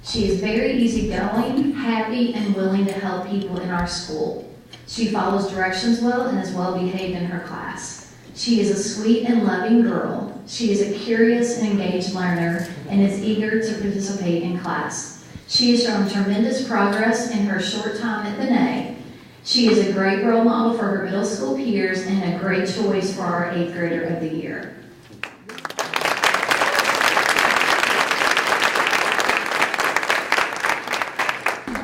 She is very easygoing, happy, and willing to help people in our school. She follows directions well and is well behaved in her class. She is a sweet and loving girl. She is a curious and engaged learner and is eager to participate in class. She has shown tremendous progress in her short time at Benedict. She is a great role model for her middle school peers and a great choice for our 8th grader of the year.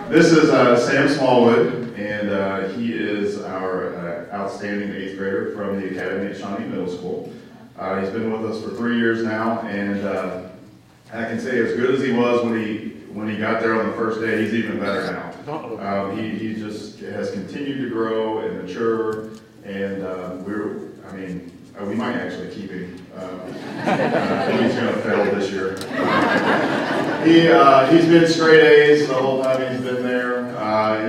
This is Sam Smallwood, and he is our outstanding 8th grader from the Academy at Shawnee Middle School. He's been with us for 3 years now, and I can say as good as he was when he got there on the first day, he's even better now. He just has continued to grow and mature, and we might actually keep him. He's going to fail this year. He's been straight A's the whole time he's been there.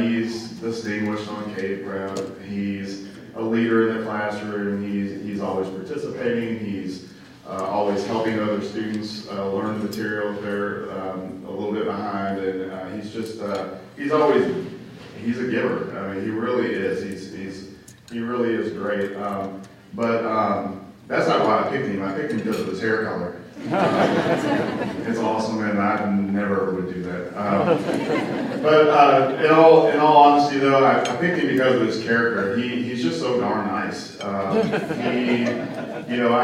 He's distinguished on Eighth-Grad. He's a leader in the classroom. He's always participating. He's always helping other students learn the material if they're a little bit behind. And he's a giver. I mean, he really is. He really is great. But that's not why I picked him. I picked him because of his hair color. It's awesome, and I never would do that. But in all honesty, though, I picked him because of his character. He's just so darn nice. I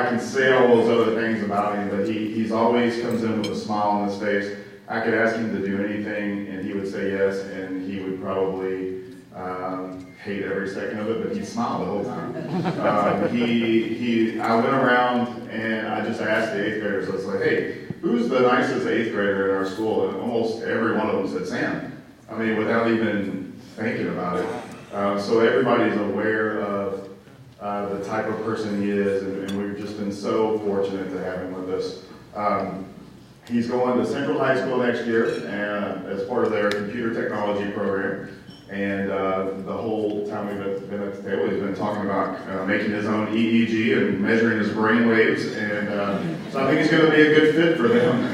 can say all those other things about him, but he's always comes in with a smile on his face. I could ask him to do anything, and he would say yes, and he would probably hate every second of it, but he'd smile the whole time. I went around and I just asked the 8th graders, I was like, hey, who's the nicest 8th grader in our school? And almost every one of them said Sam. I mean, without even thinking about it. So everybody's aware of the type of person he is, and we've just been so fortunate to have him with us. He's going to Central High School next year as part of their computer technology program. And the whole time we've been at the table, he's been talking about making his own EEG and measuring his brain waves. And so I think he's going to be a good fit for them.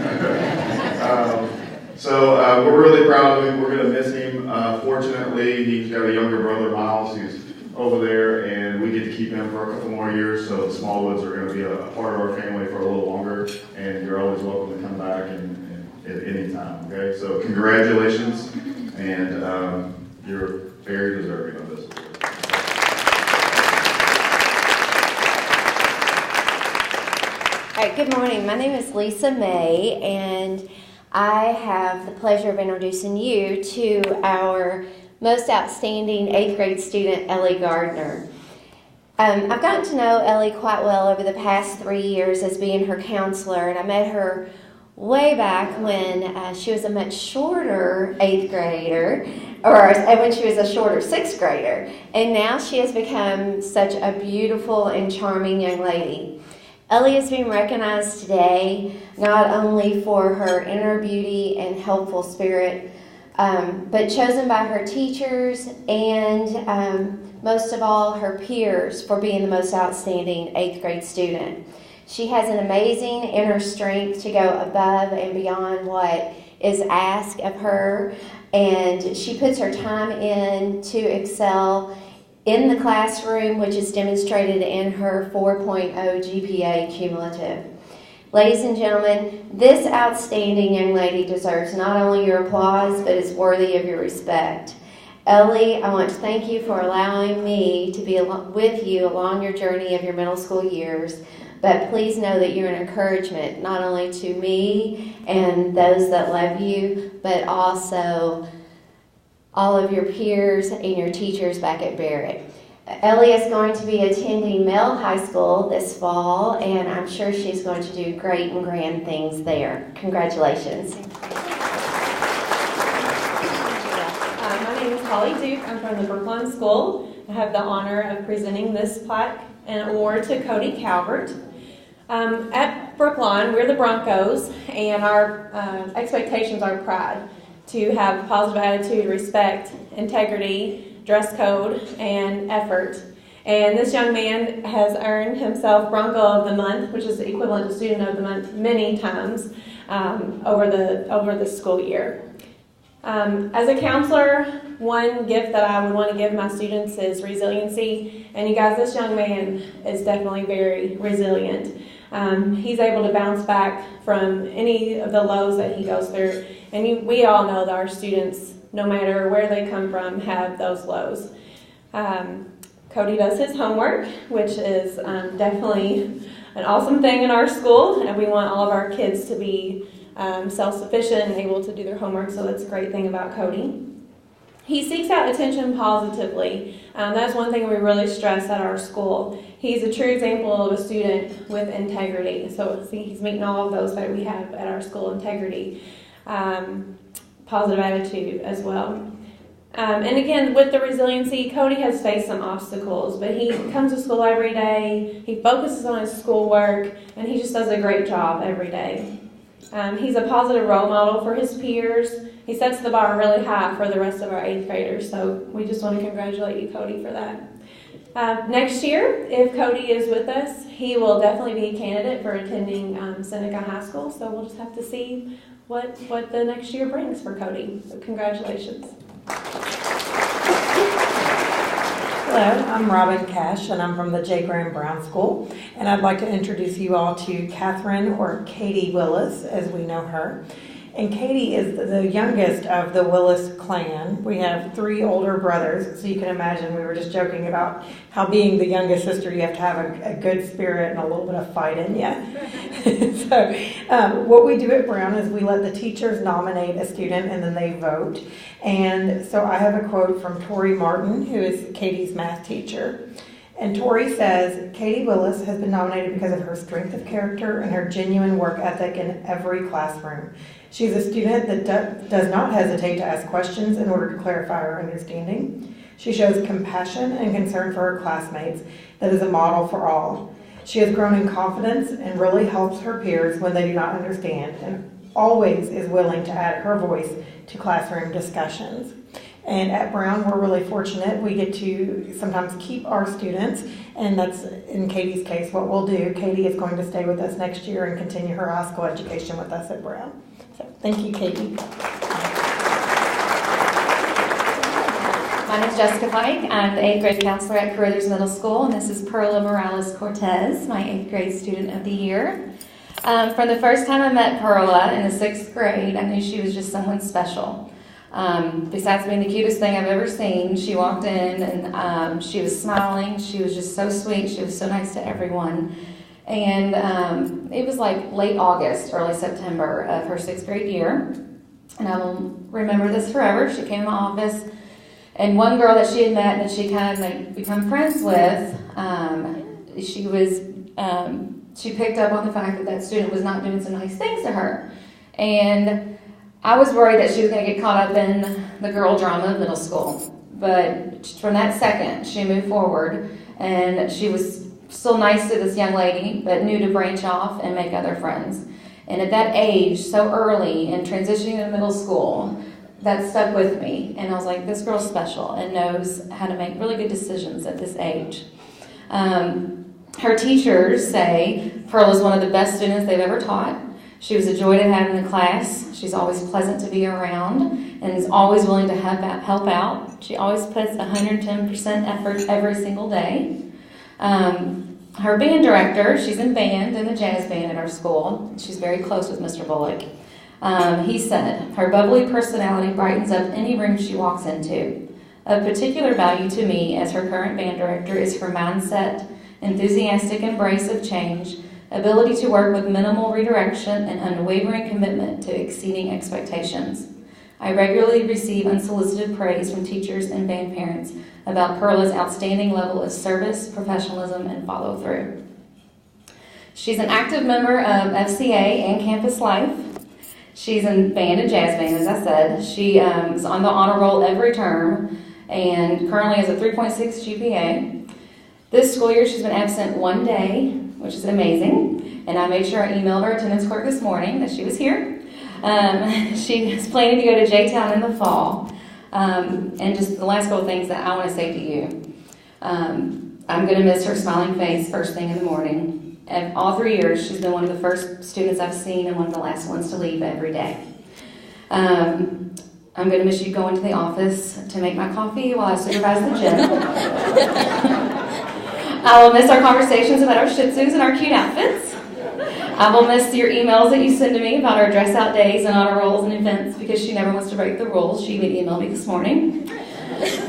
So we're really proud of him. We're going to miss him. Fortunately, he's got a younger brother, Miles, who's over there, and we get to keep him for a couple more years. So the Smallwoods are going to be a part of our family for a little longer. And you're always welcome to come back and at any time. Okay, so congratulations. And you're very deserving of this. All right, good morning. My name is Lisa May, and I have the pleasure of introducing you to our most outstanding 8th grade student, Ellie Gardner. I've gotten to know Ellie quite well over the past 3 years as being her counselor, and I met her way back when she was a much shorter 8th grader, or when she was a shorter 6th grader, and now she has become such a beautiful and charming young lady. Ellie is being recognized today not only for her inner beauty and helpful spirit, but chosen by her teachers and most of all her peers for being the most outstanding 8th grade student. She has an amazing inner strength to go above and beyond what is asked of her, and she puts her time in to excel in the classroom, which is demonstrated in her 4.0 GPA cumulative. Ladies and gentlemen, this outstanding young lady deserves not only your applause, but is worthy of your respect. Ellie, I want to thank you for allowing me to be with you along your journey of your middle school years. But please know that you're an encouragement not only to me and those that love you, but also all of your peers and your teachers back at Barrett. Ellie is going to be attending Mel High School this fall, and I'm sure she's going to do great and grand things there. Congratulations. My name is Holly Duke. I'm from the Brookline School. I have the honor of presenting this plaque and award to Cody Calvert. At Brookline, we're the Broncos, and our expectations are pride to have a positive attitude, respect, integrity, dress code, and effort. And this young man has earned himself Bronco of the Month, which is equivalent to Student of the Month, many times. over the school year. As a counselor, one gift that I would want to give my students is resiliency. And you guys, this young man is definitely very resilient. He's able to bounce back from any of the lows that he goes through. And we all know that our students, no matter where they come from, have those lows. Cody does his homework, which is definitely an awesome thing in our school. And we want all of our kids to be self-sufficient and able to do their homework, so that's a great thing about Cody. He seeks out attention positively. That's one thing we really stress at our school. He's a true example of a student with integrity. So he's meeting all of those that we have at our school: integrity, positive attitude as well. And again, with the resiliency, Cody has faced some obstacles, but he comes to school every day, he focuses on his schoolwork, and he just does a great job every day. He's a positive role model for his peers. He sets the bar really high for the rest of our 8th graders, so we just want to congratulate you, Cody, for that. Next year, if Cody is with us, he will definitely be a candidate for attending Seneca High School, so we'll just have to see what the next year brings for Cody. So congratulations. Hello, I'm Robin Cash, and I'm from the J. Graham Brown School, and I'd like to introduce you all to Catherine, or Katie Willis, as we know her. And Katie is the youngest of the Willis clan. We have 3 older brothers, so you can imagine, we were just joking about how being the youngest sister, you have to have a good spirit and a little bit of fight in you. So what we do at Brown is we let the teachers nominate a student and then they vote. And so I have a quote from Tori Martin, who is Katie's math teacher. And Tori says, Katie Willis has been nominated because of her strength of character and her genuine work ethic in every classroom. She's a student that does not hesitate to ask questions in order to clarify her understanding. She shows compassion and concern for her classmates that is a model for all. She has grown in confidence and really helps her peers when they do not understand, and always is willing to add her voice to classroom discussions. And at Brown, we're really fortunate. We get to sometimes keep our students, and that's, in Katie's case, what we'll do. Katie is going to stay with us next year and continue her high school education with us at Brown. So, thank you, Katie. My name is Jessica Pike. I'm the 8th grade counselor at Carruthers Middle School, and this is Perla Morales Cortez, my 8th grade student of the year. From the first time I met Perla in the 6th grade, I knew she was just someone special. Besides being the cutest thing I've ever seen, she walked in and she was smiling. She was just so sweet. She was so nice to everyone. And it was like late August, early September of her 6th grade year. And I will remember this forever. She came in my office, and one girl that she had met that she kind of become friends with, she picked up on the fact that that student was not doing some nice things to her. And I was worried that she was going to get caught up in the girl drama of middle school. But from that second, she moved forward, and she was still nice to this young lady, but knew to branch off and make other friends. And at that age, so early, and transitioning to middle school, that stuck with me. And I was like, this girl's special and knows how to make really good decisions at this age. Her teachers say Perla's one of the best students they've ever taught. She was a joy to have in the class. She's always pleasant to be around and is always willing to help out. She always puts 110% effort every single day. Her band director, she's in band, in the jazz band at our school. She's very close with Mr. Bullock. He said, her bubbly personality brightens up any room she walks into. Of particular value to me as her current band director is her mindset, enthusiastic embrace of change, ability to work with minimal redirection, and unwavering commitment to exceeding expectations. I regularly receive unsolicited praise from teachers and band parents about Perla's outstanding level of service, professionalism, and follow-through. She's an active member of FCA and Campus Life. She's in band and jazz band, as I said. She is on the honor roll every term and currently has a 3.6 GPA. This school year, she's been absent one day, which is amazing. And I made sure I emailed our attendance clerk this morning that she was here. She is planning to go to J-Town in the fall. And just the last couple of things that I want to say to you. I'm going to miss her smiling face first thing in the morning. And all 3 years, she's been one of the first students I've seen and one of the last ones to leave every day. I'm going to miss you going to the office to make my coffee while I supervise the gym. I will miss our conversations about our shih tzus and our cute outfits. I will miss your emails that you send to me about our dress out days and honor rolls and events because she never wants to break the rules. She even emailed me this morning.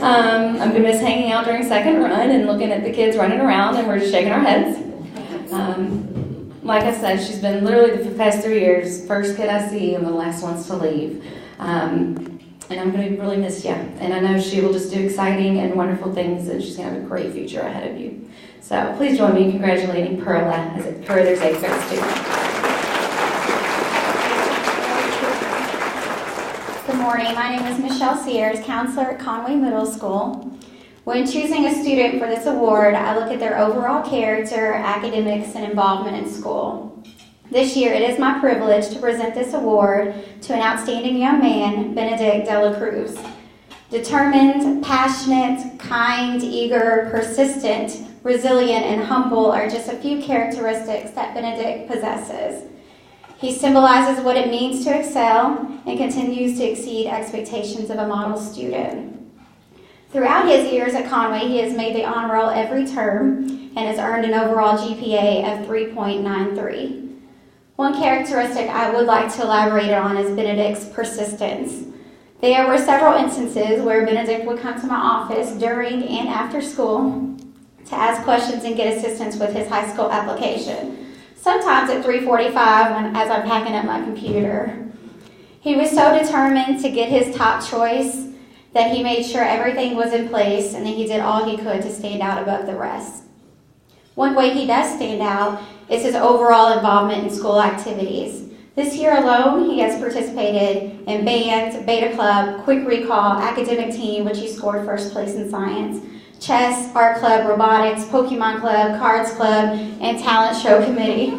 I'm going to miss hanging out during second run and looking at the kids running around and we're just shaking our heads. Like I said, she's been literally the past 3 years, first kid I see and the last ones to leave. And I'm going to really miss you. And I know she will just do exciting and wonderful things, and she's going to have a great future ahead of you. So please join me in congratulating Perla as a further 8th grade student. Good morning. My name is Michelle Sears, counselor at Conway Middle School. When choosing a student for this award, I look at their overall character, academics, and involvement in school. This year, it is my privilege to present this award to an outstanding young man, Benedict Dela Cruz. Determined, passionate, kind, eager, persistent, resilient, and humble are just a few characteristics that Benedict possesses. He symbolizes what it means to excel and continues to exceed expectations of a model student. Throughout his years at Conway, he has made the honor roll every term and has earned an overall GPA of 3.93. One characteristic I would like to elaborate on is Benedict's persistence. There were several instances where Benedict would come to my office during and after school to ask questions and get assistance with his high school application, sometimes at 3:45 as I'm packing up my computer. He was so determined to get his top choice that he made sure everything was in place and that he did all he could to stand out above the rest. One way he does stand out is his overall involvement in school activities. This year alone, he has participated in band, beta club, quick recall, academic team, which he scored first place in science, chess, art club, robotics, Pokemon club, cards club, and talent show committee.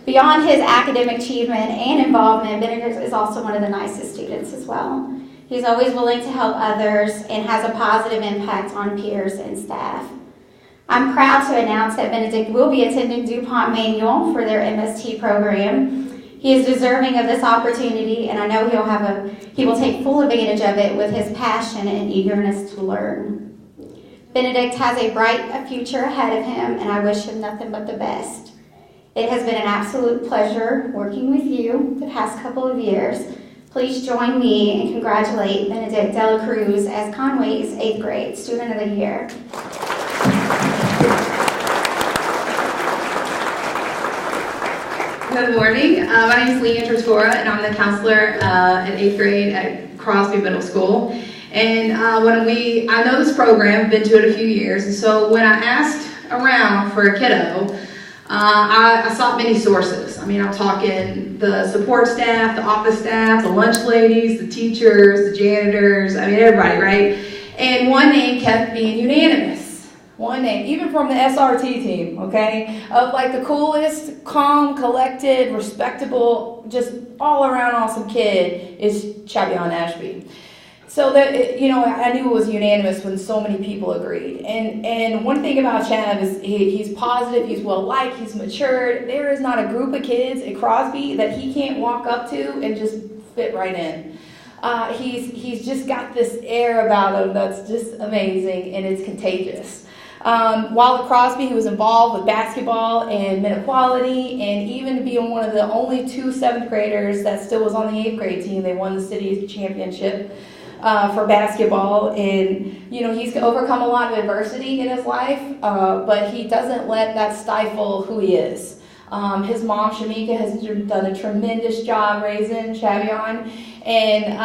Beyond his academic achievement and involvement, Benedict is also one of the nicest students as well. He's always willing to help others and has a positive impact on peers and staff. I'm proud to announce that Benedict will be attending DuPont Manual for their MST program. He is deserving of this opportunity, and I know he will take full advantage of it with his passion and eagerness to learn. Benedict has a bright future ahead of him, and I wish him nothing but the best. It has been an absolute pleasure working with you the past couple of years. Please join me and congratulate Benedict Dela Cruz as Conway's 8th grade Student of the Year. Good morning. My name is Leanne Tortora, and I'm the counselor in 8th grade at Crosby Middle School. And I know this program, I've been to it a few years, and so when I asked around for a kiddo, I sought many sources. I mean, I'm talking the support staff, the office staff, the lunch ladies, the teachers, the janitors, I mean, everybody, right? And one name kept being unanimous. One name, even from the SRT team, okay? Of like the coolest, calm, collected, respectable, just all around awesome kid is Chakyon Ashby. So that, I knew it was unanimous when so many people agreed. And one thing about Chav is he's positive, he's well-liked, he's matured. There is not a group of kids at Crosby that he can't walk up to and just fit right in. He's just got this air about him that's just amazing, and it's contagious. While at Crosby, he was involved with basketball and mid-equality, and even being one of the only 2 7th graders that still was on the 8th grade team. They won the city championship for basketball, and he's overcome a lot of adversity in his life, but he doesn't let that stifle who he is. His mom, Shamika, has done a tremendous job raising Chakyon, and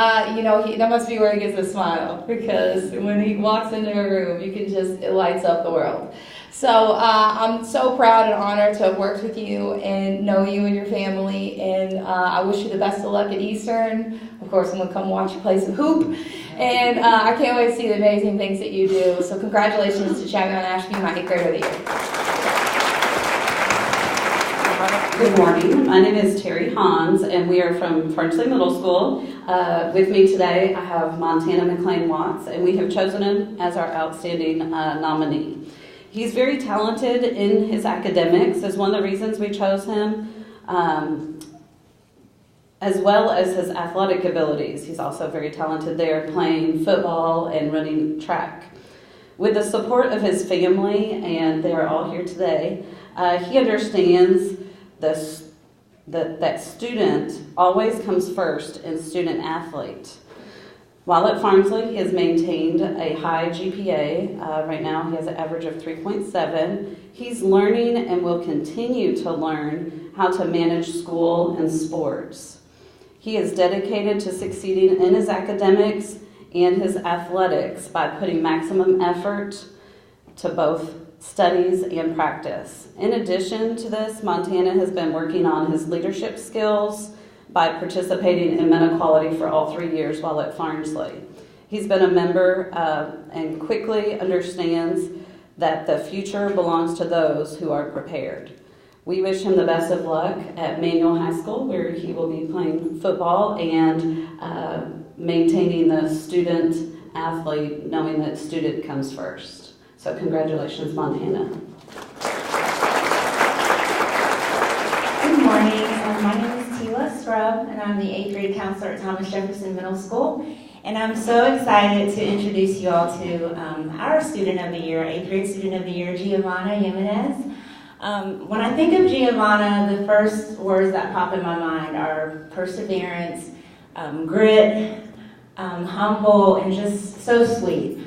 that must be where he gets a smile, because when he walks into a room, it lights up the world. So I'm so proud and honored to have worked with you and know you and your family, and I wish you the best of luck at Eastern. Of course, I'm going to come watch you play some hoop, and I can't wait to see the amazing things that you do. So congratulations to Chakyon Ashby, my 8th grader of the year. Good morning. My name is Terry Hans, and we are from Fernsley Middle School. With me today, I have Montana MacLean Watts, and we have chosen him as our outstanding nominee. He's very talented in his academics, is one of the reasons we chose him, as well as his athletic abilities. He's also very talented there, playing football and running track. With the support of his family, and they are all here today, he understands that student always comes first in student athlete. While at Farnsley, he has maintained a high GPA. Right now, he has an average of 3.7. He's learning and will continue to learn how to manage school and sports. He is dedicated to succeeding in his academics and his athletics by putting maximum effort to both studies and practice. In addition to this, Montana has been working on his leadership skills by participating in men equality for all 3 years while at Farnsley. He's been a member and quickly understands that the future belongs to those who are prepared. We wish him the best of luck at Manual High School, where he will be playing football and maintaining the student athlete, knowing that student comes first. So congratulations, Montana. Good morning. My name is Tila Scrub, and I'm the 8th grade counselor at Thomas Jefferson Middle School. And I'm so excited to introduce you all to our student of the year, 8th grade student of the year, Giovanna Jimenez. When I think of Giovanna, the first words that pop in my mind are perseverance, grit, humble, and just so sweet.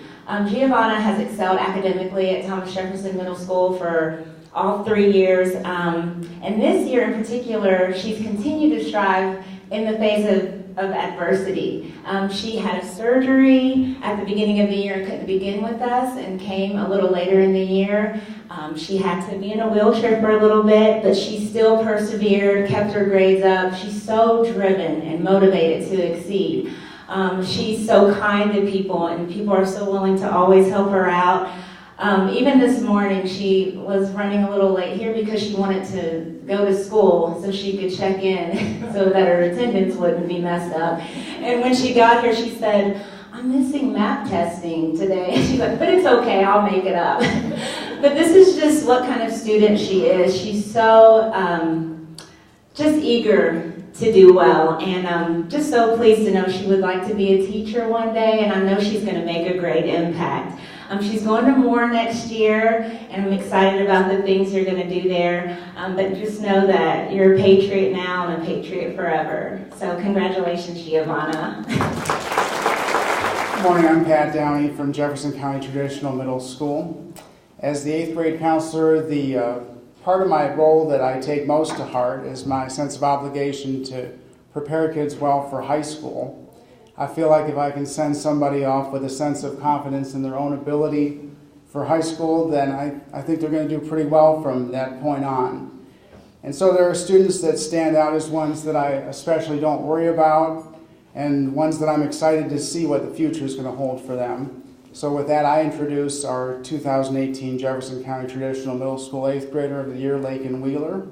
Giovanna has excelled academically at Thomas Jefferson Middle School for all 3 years, and this year in particular, she's continued to strive in the face of adversity. She had a surgery at the beginning of the year and couldn't begin with us, and came a little later in the year. She had to be in a wheelchair for a little bit, but she still persevered, kept her grades up. She's so driven and motivated to exceed. She's so kind to people, and people are so willing to always help her out. Even this morning, she was running a little late here because she wanted to go to school so she could check in so that her attendance wouldn't be messed up. And when she got here, she said, "I'm missing math testing today." She's like, "But it's okay, I'll make it up." But this is just what kind of student she is. She's so just eager to do well, and I'm just so pleased to know she would like to be a teacher one day, and I know she's going to make a great impact. She's going to Moore next year, and I'm excited about the things you're going to do there, but just know that you're a patriot now and a patriot forever. So congratulations, Giovanna. Good morning, I'm Pat Downey from Jefferson County Traditional Middle School. As the 8th grade counselor, the part of my role that I take most to heart is my sense of obligation to prepare kids well for high school. I feel like if I can send somebody off with a sense of confidence in their own ability for high school, then I think they're going to do pretty well from that point on. And so there are students that stand out as ones that I especially don't worry about, and ones that I'm excited to see what the future is going to hold for them. So with that, I introduce our 2018 Jefferson County Traditional Middle School 8th grader of the year, Lakyn Wheeler.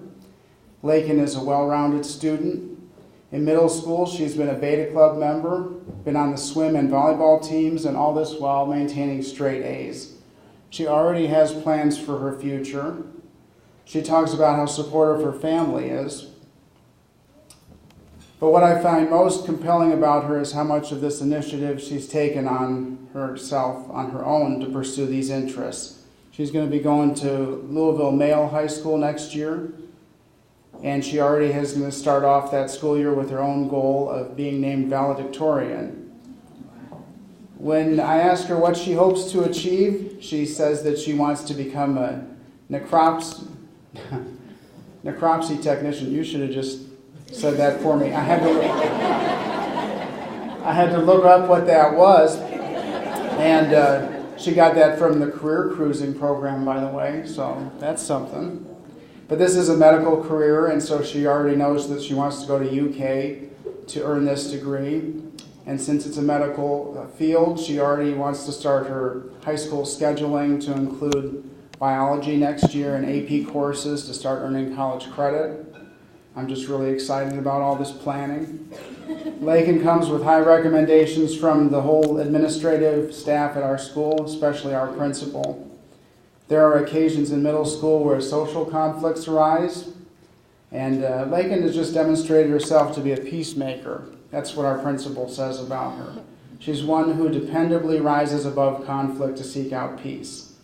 Lakyn is a well-rounded student. In middle school, she's been a Beta Club member, been on the swim and volleyball teams, and all this while maintaining straight A's. She already has plans for her future. She talks about how supportive her family is. But what I find most compelling about her is how much of this initiative she's taken on herself, on her own, to pursue these interests. She's going to be going to Louisville Male High School next year, and she already is going to start off that school year with her own goal of being named valedictorian. When I ask her what she hopes to achieve, she says that she wants to become a necropsy technician. You should have just said that for me. I had to look up what that was, and she got that from the career cruising program, by the way, so that's something. But this is a medical career, and so she already knows that she wants to go to UK to earn this degree. And since it's a medical field, she already wants to start her high school scheduling to include biology next year and AP courses to start earning college credit. I'm just really excited about all this planning. Lakyn comes with high recommendations from the whole administrative staff at our school, especially our principal. There are occasions in middle school where social conflicts arise, and Lakyn has just demonstrated herself to be a peacemaker. That's what our principal says about her. She's one who dependably rises above conflict to seek out peace.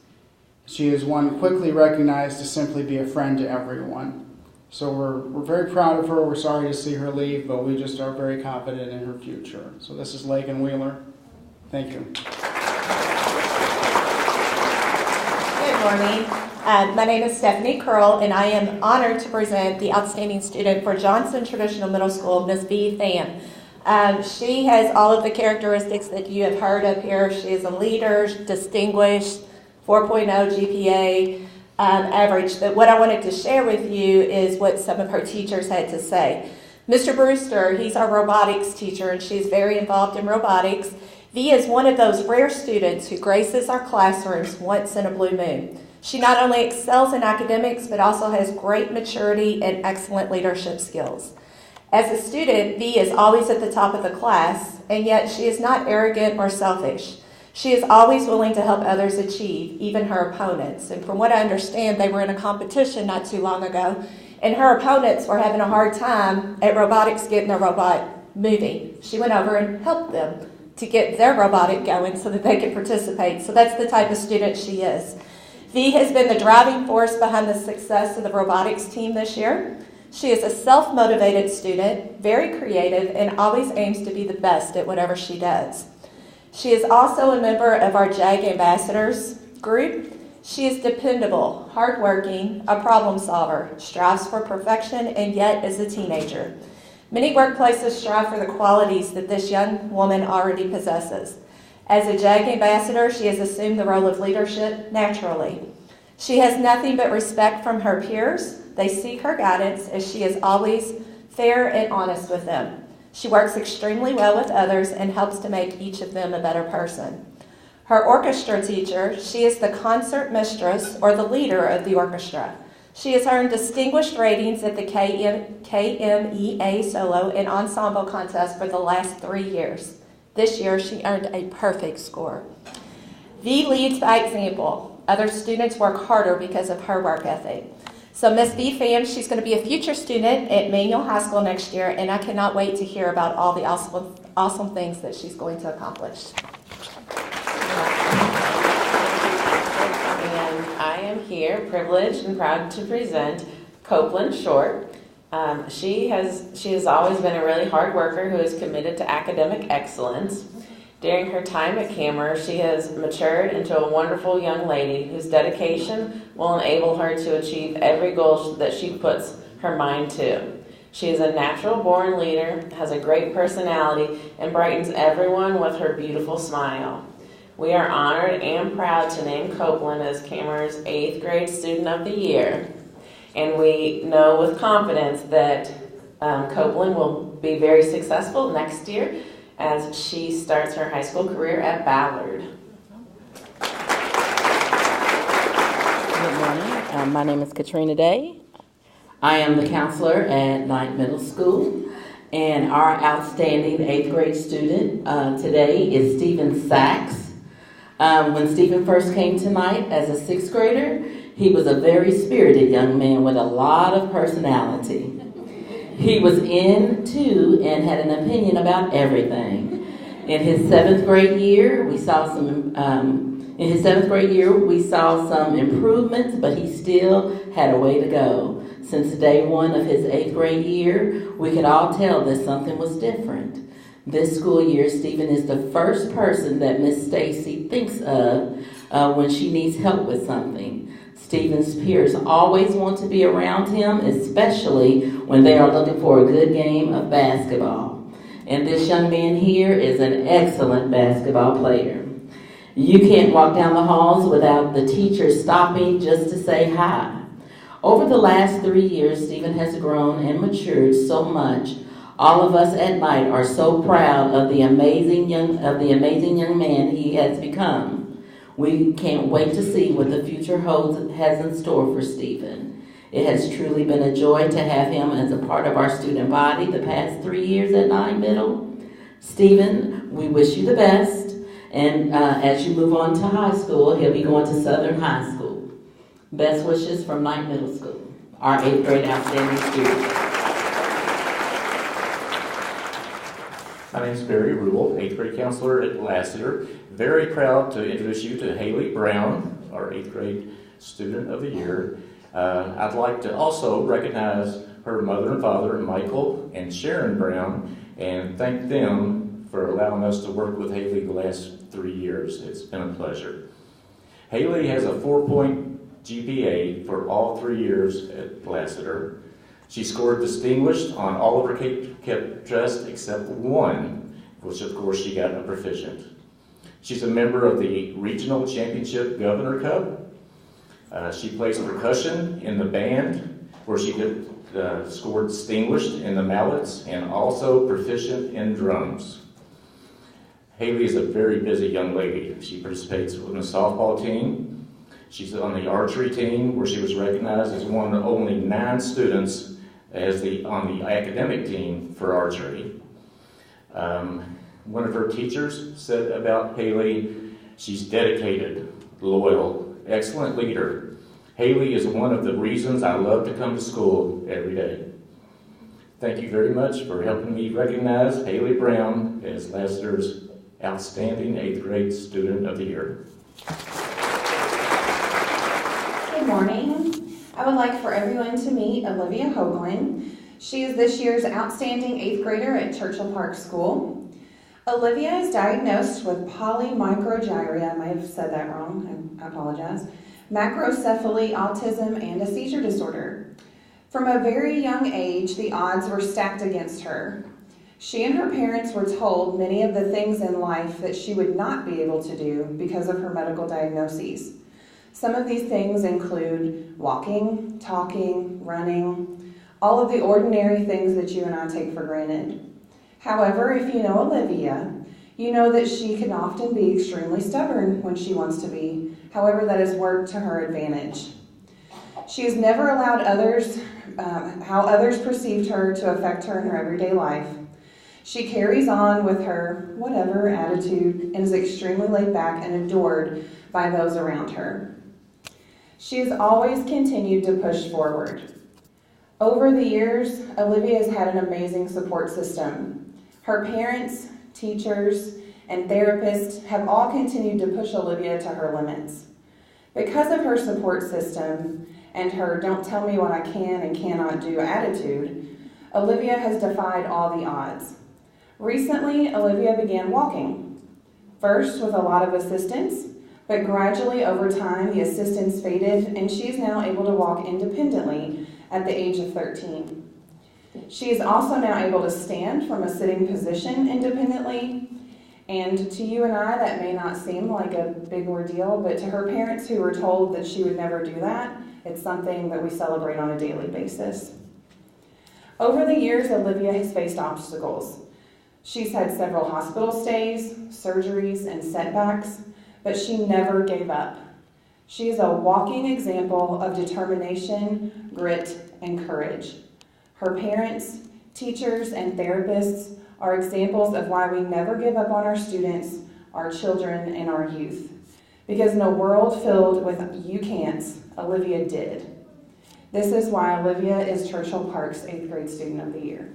She is one quickly recognized to simply be a friend to everyone. So we're very proud of her. We're sorry to see her leave, but we just are very confident in her future. So this is Lakyn Wheeler. Thank you. Good morning. My name is Stephanie Curl, and I am honored to present the outstanding student for Johnson Traditional Middle School, Ms. Bea Fan. She has all of the characteristics that you have heard up here. She is a leader, distinguished, 4.0 GPA average. But what I wanted to share with you is what some of her teachers had to say. Mr. Brewster, he's our robotics teacher, and she's very involved in robotics. Bea is one of those rare students who graces our classrooms once in a blue moon. She not only excels in academics, but also has great maturity and excellent leadership skills. As a student, Bea is always at the top of the class, and yet she is not arrogant or selfish. She is always willing to help others achieve, even her opponents. And from what I understand, they were in a competition not too long ago, and her opponents were having a hard time at robotics getting their robot moving. She went over and helped them to get their robotic going so that they could participate. So that's the type of student she is. Bea has been the driving force behind the success of the robotics team this year. She is a self-motivated student, very creative, and always aims to be the best at whatever she does. She is also a member of our JAG Ambassadors group. She is dependable, hardworking, a problem solver, strives for perfection, and yet is a teenager. Many workplaces strive for the qualities that this young woman already possesses. As a JAG Ambassador, she has assumed the role of leadership naturally. She has nothing but respect from her peers. They seek her guidance as she is always fair and honest with them. She works extremely well with others and helps to make each of them a better person. Her orchestra teacher, she is the concert mistress or the leader of the orchestra. She has earned distinguished ratings at the KMEA solo and ensemble contest for the last 3 years. This year, she earned a perfect score. Bea leads by example. Other students work harder because of her work ethic. So Ms. Bea Fan, she's going to be a future student at Manual High School next year, and I cannot wait to hear about all the awesome things that she's going to accomplish. And I am here, privileged and proud to present Copeland Short. She has always been a really hard worker who is committed to academic excellence. During her time at Camer, she has matured into a wonderful young lady whose dedication will enable her to achieve every goal that she puts her mind to. She is a natural-born leader, has a great personality, and brightens everyone with her beautiful smile. We are honored and proud to name Copeland as Camer's 8th grade Student of the Year. And we know with confidence that Copeland will be very successful next year as she starts her high school career at Ballard. Good morning. My name is Katrina Day. I am the counselor at Knight Middle School, and our outstanding 8th grade student today is Stephen Sachs. When Stephen first came to Knight as a 6th grader, he was a very spirited young man with a lot of personality. He was into and had an opinion about everything. In his 7th grade year, we saw some improvements, but he still had a way to go. Since day one of his 8th grade year, we could all tell that something was different. This school year, Stephen is the first person that Miss Stacy thinks of when she needs help with something. Stephen's peers always want to be around him, especially when they are looking for a good game of basketball. And this young man here is an excellent basketball player. You can't walk down the halls without the teacher stopping just to say hi. Over the last 3 years, Stephen has grown and matured so much. All of us at Knight are so proud of the amazing young man he has become. We can't wait to see what the future has in store for Stephen. It has truly been a joy to have him as a part of our student body the past 3 years at Knight Middle. Stephen, we wish you the best, and as you move on to high school, he'll be going to Southern High School. Best wishes from Knight Middle School, our 8th grade outstanding student. My name is Barry Rule, 8th grade counselor at Lassiter. Very proud to introduce you to Haley Brown, our 8th grade student of the year. I'd like to also recognize her mother and father, Michael and Sharon Brown, and thank them for allowing us to work with Haley the last 3 years. It's been a pleasure. Haley has a 4-point GPA for all 3 years at Lassiter. She scored distinguished on all of her kept tests except one, which of course she got a proficient. She's a member of the Regional Championship Governor Cup. She plays percussion in the band, where she scored distinguished in the mallets and also proficient in drums. Haley is a very busy young lady. She participates in the softball team. She's on the archery team, where she was recognized as one of only 9 students on the academic team for archery. One of her teachers said about Haley, she's dedicated, loyal, excellent leader. Haley is one of the reasons I love to come to school every day. Thank you very much for helping me recognize Haley Brown as Lassiter's outstanding 8th grade student of the year. Good morning. I would like for everyone to meet Olivia Hoagland. She is this year's outstanding 8th grader at Churchill Park School. Olivia is diagnosed with polymicrogyria, I may have said that wrong, I apologize, macrocephaly, autism, and a seizure disorder. From a very young age, the odds were stacked against her. She and her parents were told many of the things in life that she would not be able to do because of her medical diagnoses. Some of these things include walking, talking, running, all of the ordinary things that you and I take for granted. However, if you know Olivia, you know that she can often be extremely stubborn when she wants to be. However, that has worked to her advantage. She has never allowed how others perceived her to affect her in her everyday life. She carries on with her whatever attitude and is extremely laid back and adored by those around her. She has always continued to push forward. Over the years, Olivia has had an amazing support system. Her parents, teachers, and therapists have all continued to push Olivia to her limits. Because of her support system and her don't tell me what I can and cannot do attitude, Olivia has defied all the odds. Recently, Olivia began walking, first with a lot of assistance, but gradually over time the assistance faded and she is now able to walk independently at the age of 13. She is also now able to stand from a sitting position independently, and to you and I that may not seem like a big ordeal, but to her parents who were told that she would never do that, it's something that we celebrate on a daily basis. Over the years, Olivia has faced obstacles. She's had several hospital stays, surgeries, and setbacks, but she never gave up. She is a walking example of determination, grit, and courage. Her parents, teachers, and therapists are examples of why we never give up on our students, our children, and our youth. Because in a world filled with you can'ts, Olivia did. This is why Olivia is Churchill Park's 8th grade student of the year.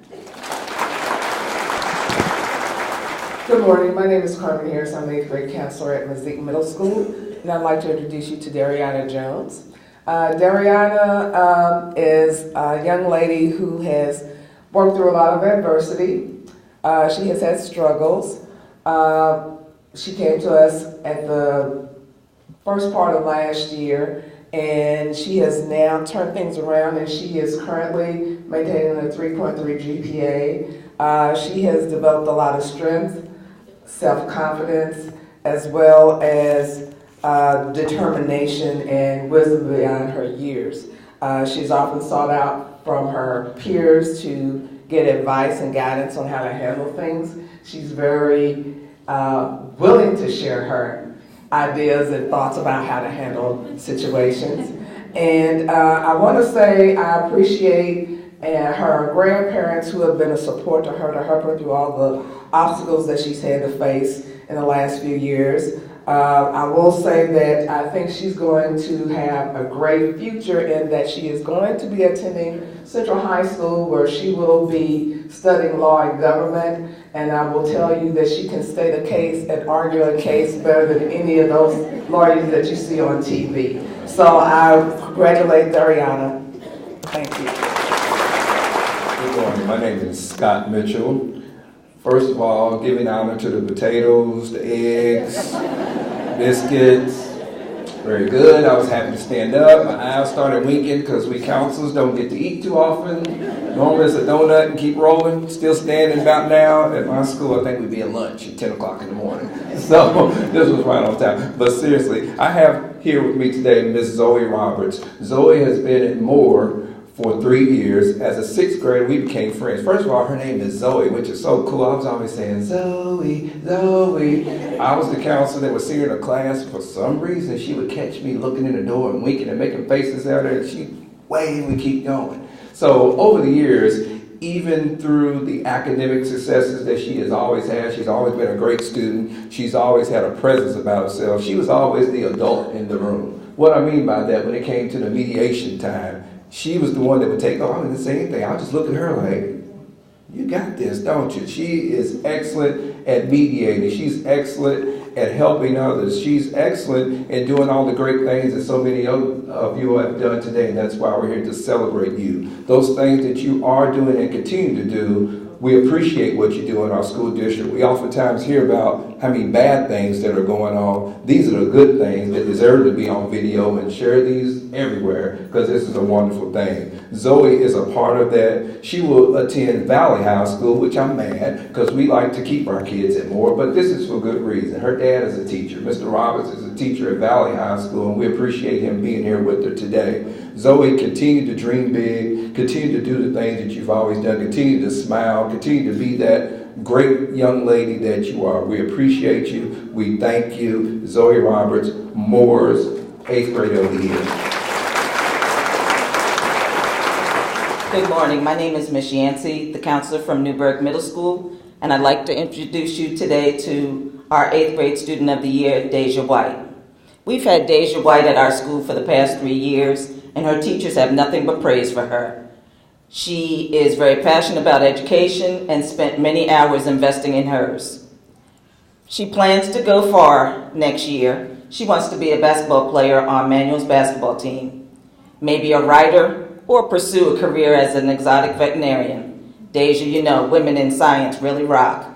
Good morning, my name is Carmen Harris. I'm an 8th grade counselor at Mosaic Middle School, and I'd like to introduce you to Dariana Jones. Dariana is a young lady who has worked through a lot of adversity. She has had struggles. She came to us at the first part of last year, and she has now turned things around, and she is currently maintaining a 3.3 GPA. She has developed a lot of strength, self-confidence, as well as determination and wisdom beyond her years. She's often sought out from her peers to get advice and guidance on how to handle things. She's very willing to share her ideas and thoughts about how to handle situations. And I want to say I appreciate her grandparents who have been a support to help her through all the obstacles that she's had to face in the last few years. I will say that I think she's going to have a great future in that she is going to be attending Central High School, where she will be studying law and government, and I will tell you that she can state a case and argue a case better than any of those lawyers that you see on TV. So I congratulate Dariana. Thank you. Good morning. My name is Scott Mitchell. First of all, giving honor to the potatoes, the eggs, biscuits. Very good. I was happy to stand up. My eyes started winking because we counselors don't get to eat too often. Normally it's a donut and keep rolling. Still standing about now. At my school, I think we'd be at lunch at 10 o'clock in the morning. So this was right on time. But seriously, I have here with me today Miss Zoey Roberts. Zoey has been at Moore for 3 years. As a 6th grader, we became friends. First of all, her name is Zoey, which is so cool. I was always saying, Zoey, Zoey. I was the counselor that would see her in a class. For some reason, she would catch me looking in the door and winking and making faces at her, and she'd wave and keep going. So over the years, even through the academic successes that she has always had, she's always been a great student. She's always had a presence about herself. She was always the adult in the room. What I mean by that, when it came to the mediation time, she was the one that would take, I didn't say anything. I'll just look at her like, you got this, don't you? She is excellent at mediating. She's excellent at helping others. She's excellent in doing all the great things that so many of you have done today, and that's why we're here to celebrate you. Those things that you are doing and continue to do, we appreciate what you do in our school district. We oftentimes hear about how many bad things that are going on. These are the good things that deserve to be on video, and share these everywhere, because this is a wonderful thing. Zoey is a part of that. She will attend Valley High School, which I'm mad, because we like to keep our kids at Moore, but this is for good reason. Her dad is a teacher. Mr. Roberts is a teacher at Valley High School, and we appreciate him being here with her today. Zoey, continue to dream big, continue to do the things that you've always done, continue to smile, continue to be that great young lady that you are. We appreciate you. We thank you. Zoey Roberts, Moore's 8th Grade of the Year. Good morning. My name is Ms. Yancey, the counselor from Newburgh Middle School, and I'd like to introduce you today to our 8th grade student of the year, Dasia White. We've had Dasia White at our school for the past 3 years, and her teachers have nothing but praise for her. She is very passionate about education and spent many hours investing in hers. She plans to go far next year. She wants to be a basketball player on Manual's basketball team, maybe a writer, or pursue a career as an exotic veterinarian. Dasia, you know, women in science really rock.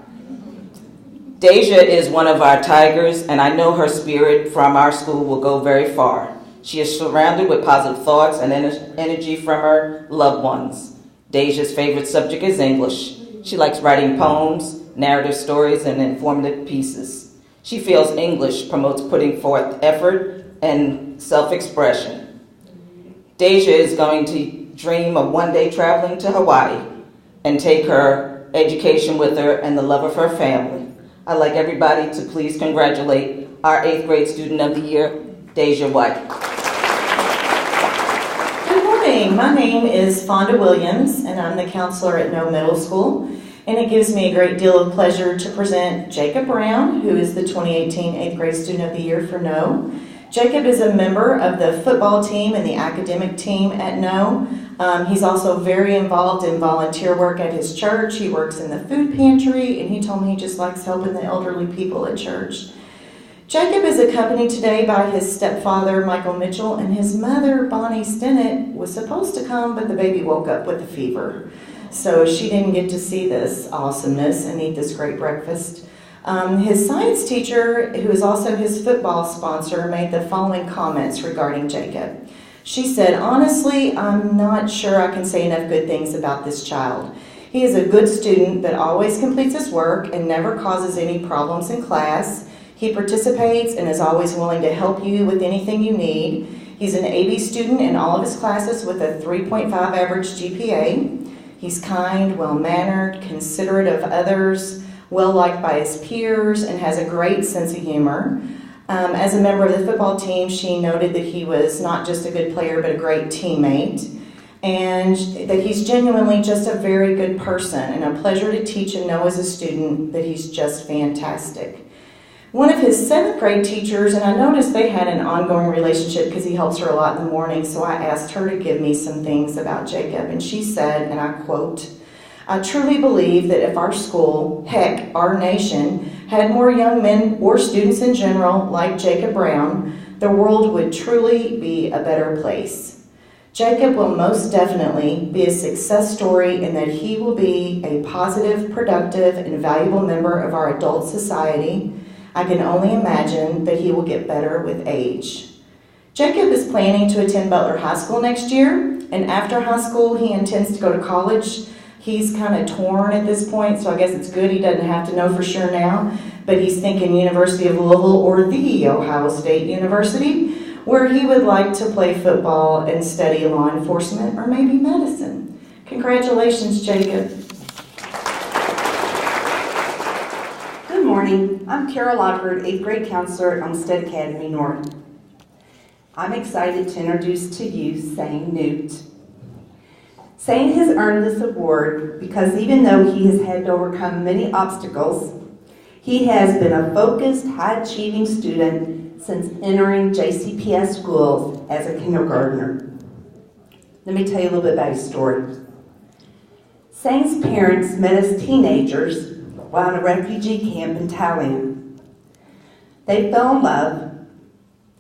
Dasia is one of our tigers, and I know her spirit from our school will go very far. She is surrounded with positive thoughts and energy from her loved ones. Dasia's favorite subject is English. She likes writing poems, narrative stories, and informative pieces. She feels English promotes putting forth effort and self-expression. Dasia is going to dream of one day traveling to Hawaii and take her education with her and the love of her family. I'd like everybody to please congratulate our 8th grade student of the year, Dasia White. Good morning. My name is Fonda Williams, and I'm the counselor at No Middle School. And it gives me a great deal of pleasure to present Jacob Brown, who is the 2018 8th grade student of the year for No. Jacob is a member of the football team and the academic team at No. He's also very involved in volunteer work at his church. He works in the food pantry, and he told me he just likes helping the elderly people at church. Jacob is accompanied today by his stepfather, Michael Mitchell, and his mother, Bonnie Stinnett, was supposed to come, but the baby woke up with a fever. So she didn't get to see this awesomeness and eat this great breakfast. His science teacher, who is also his football sponsor, made the following comments regarding Jacob. She said, honestly, I'm not sure I can say enough good things about this child. He is a good student that always completes his work and never causes any problems in class. He participates and is always willing to help you with anything you need. He's an AB student in all of his classes with a 3.5 average GPA. He's kind, well-mannered, considerate of others, well-liked by his peers, and has a great sense of humor. As a member of the football team, she noted that he was not just a good player, but a great teammate, and that he's genuinely just a very good person and a pleasure to teach and know as a student that he's just fantastic. One of his 7th grade teachers, and I noticed they had an ongoing relationship because he helps her a lot in the morning, so I asked her to give me some things about Jacob, and she said, and I quote, "I truly believe that if our school, heck, our nation, had more young men or students in general like Jacob Brown, the world would truly be a better place. Jacob will most definitely be a success story in that he will be a positive, productive, and valuable member of our adult society. I can only imagine that he will get better with age." Jacob is planning to attend Butler High School next year, and after high school he intends to go to college. He's kind of torn at this point, so I guess it's good he doesn't have to know for sure now, but he's thinking University of Louisville or the Ohio State University, where he would like to play football and study law enforcement or maybe medicine. Congratulations, Jacob. Good morning. I'm Carol Lockhart, 8th grade counselor at Olmsted Academy, Norton. I'm excited to introduce to you Sane Newt. Sane has earned this award because even though he has had to overcome many obstacles, he has been a focused, high-achieving student since entering JCPS schools as a kindergartner. Let me tell you a little bit about his story. Sane's parents met as teenagers while in a refugee camp in Thailand. They fell in love,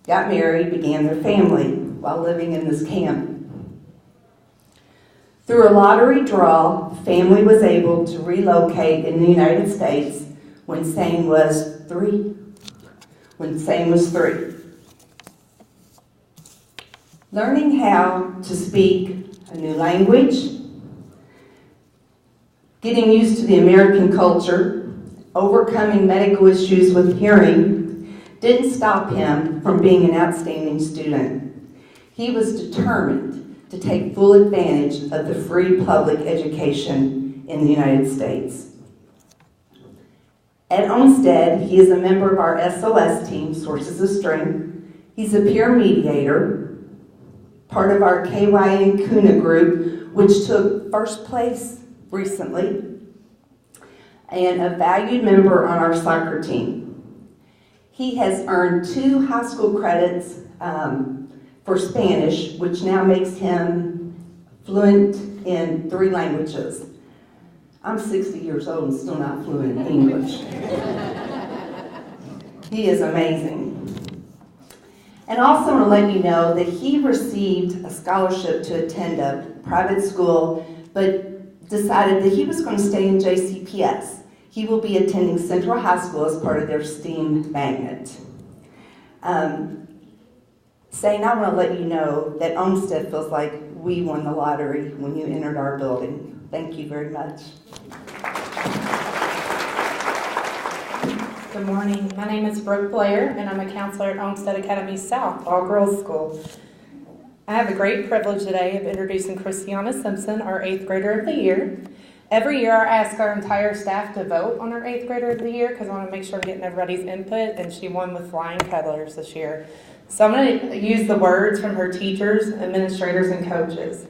got married, began their family while living in this camp. Through a lottery draw, the family was able to relocate in the United States when Sane was 3. Learning how to speak a new language, getting used to the American culture, overcoming medical issues with hearing, didn't stop him from being an outstanding student. He was determined to take full advantage of the free public education in the United States. At Olmsted, he is a member of our SOS team, Sources of Strength. He's a peer mediator, part of our KY and Kuna group, which took first place recently, and a valued member on our soccer team. He has earned 2 high school credits for Spanish, which now makes him fluent in 3 languages. I'm 60 years old and still not fluent in English. He is amazing. And also want to let you know that he received a scholarship to attend a private school, but decided that he was going to stay in JCPS. He will be attending Central High School as part of their STEAM magnet. Sane, I want to let you know that Olmsted feels like we won the lottery when you entered our building. Thank you very much. Good morning. My name is Brooke Blair, and I'm a counselor at Olmsted Academy South, all-girls school. I have the great privilege today of introducing Christiana Simpson, our 8th grader of the year. Every year I ask our entire staff to vote on our 8th grader of the year because I want to make sure I'm getting everybody's input, and she won with flying colors this year. So I'm going to use the words from her teachers, administrators, and coaches.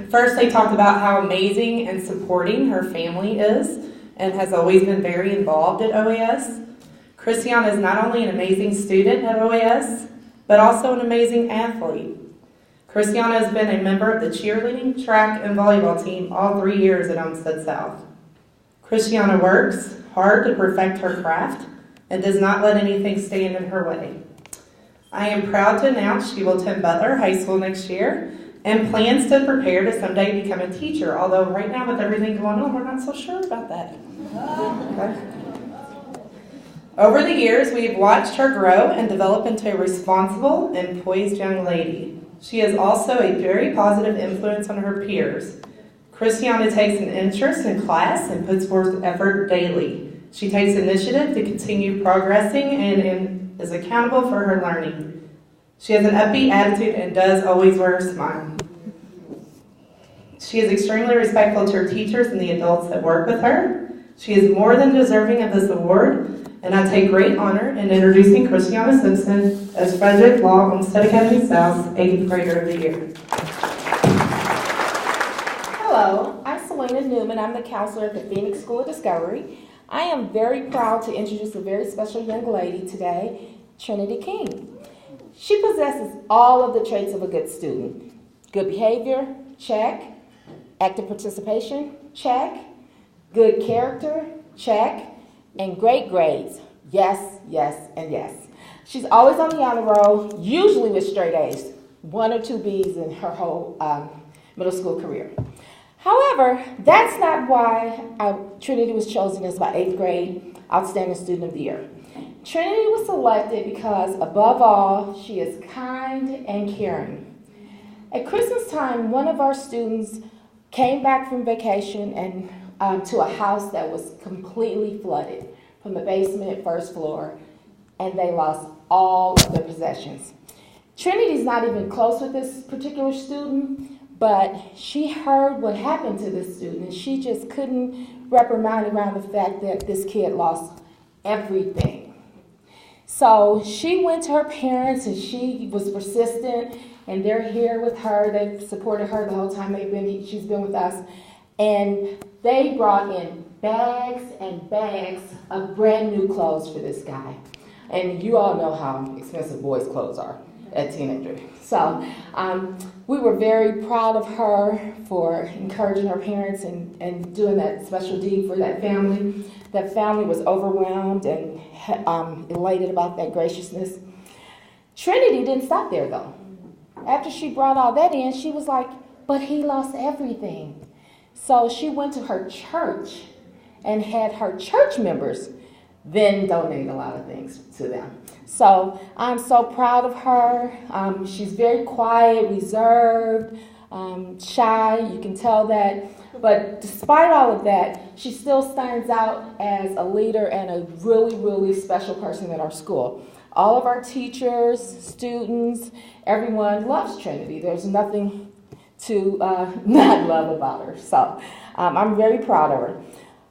First, they talked about how amazing and supporting her family is and has always been very involved at OAS. Christiana is not only an amazing student at OAS, but also an amazing athlete. Christiana has been a member of the cheerleading, track, and volleyball team all 3 years at Olmsted South. Christiana works hard to perfect her craft and does not let anything stand in her way. I am proud to announce she will attend Butler High School next year and plans to prepare to someday become a teacher, although right now with everything going on, we're not so sure about that. Okay. Over the years, we have watched her grow and develop into a responsible and poised young lady. She is also a very positive influence on her peers. Christiana takes an interest in class and puts forth effort daily. She takes initiative to continue progressing and is accountable for her learning. She has an upbeat attitude and does always wear a smile. She is extremely respectful to her teachers and the adults that work with her. She is more than deserving of this award, and I take great honor in introducing Christiana Simpson as Frederick Law Olmsted Academy South's 8th grader of the year. Hello, I'm Selena Newman. I'm the counselor at the Phoenix School of Discovery. I am very proud to introduce a very special young lady today, Trinity King. She possesses all of the traits of a good student. Good behavior, check. Active participation, check. Good character, check. And great grades, yes, yes, and yes. She's always on the honor roll, usually with straight A's, 1 or 2 B's in her whole middle school career. However, that's not why Trinity was chosen as my 8th grade Outstanding Student of the Year. Trinity was selected because, above all, she is kind and caring. At Christmas time, one of our students came back from vacation and to a house that was completely flooded from the basement, first floor, and they lost all of their possessions. Trinity's not even close with this particular student, but she heard what happened to this student, and she just couldn't wrap her mind around the fact that this kid lost everything. So she went to her parents, and she was persistent, and they're here with her. They've supported her the whole time she's been with us, and they brought in bags and bags of brand new clothes for this guy. And you all know how expensive boys' clothes are at teenagers. So we were very proud of her for encouraging her parents and doing that special deed for that family. That family was overwhelmed and elated about that graciousness. Trinity didn't stop there, though. After she brought all that in, she was like, but he lost everything. So she went to her church and had her church members then donate a lot of things to them. So I'm so proud of her. She's very quiet, reserved, shy, you can tell that. But despite all of that, she still stands out as a leader and a really, really special person at our school. All of our teachers, students, everyone loves Trinity. There's nothing to not love about her. So I'm very proud of her.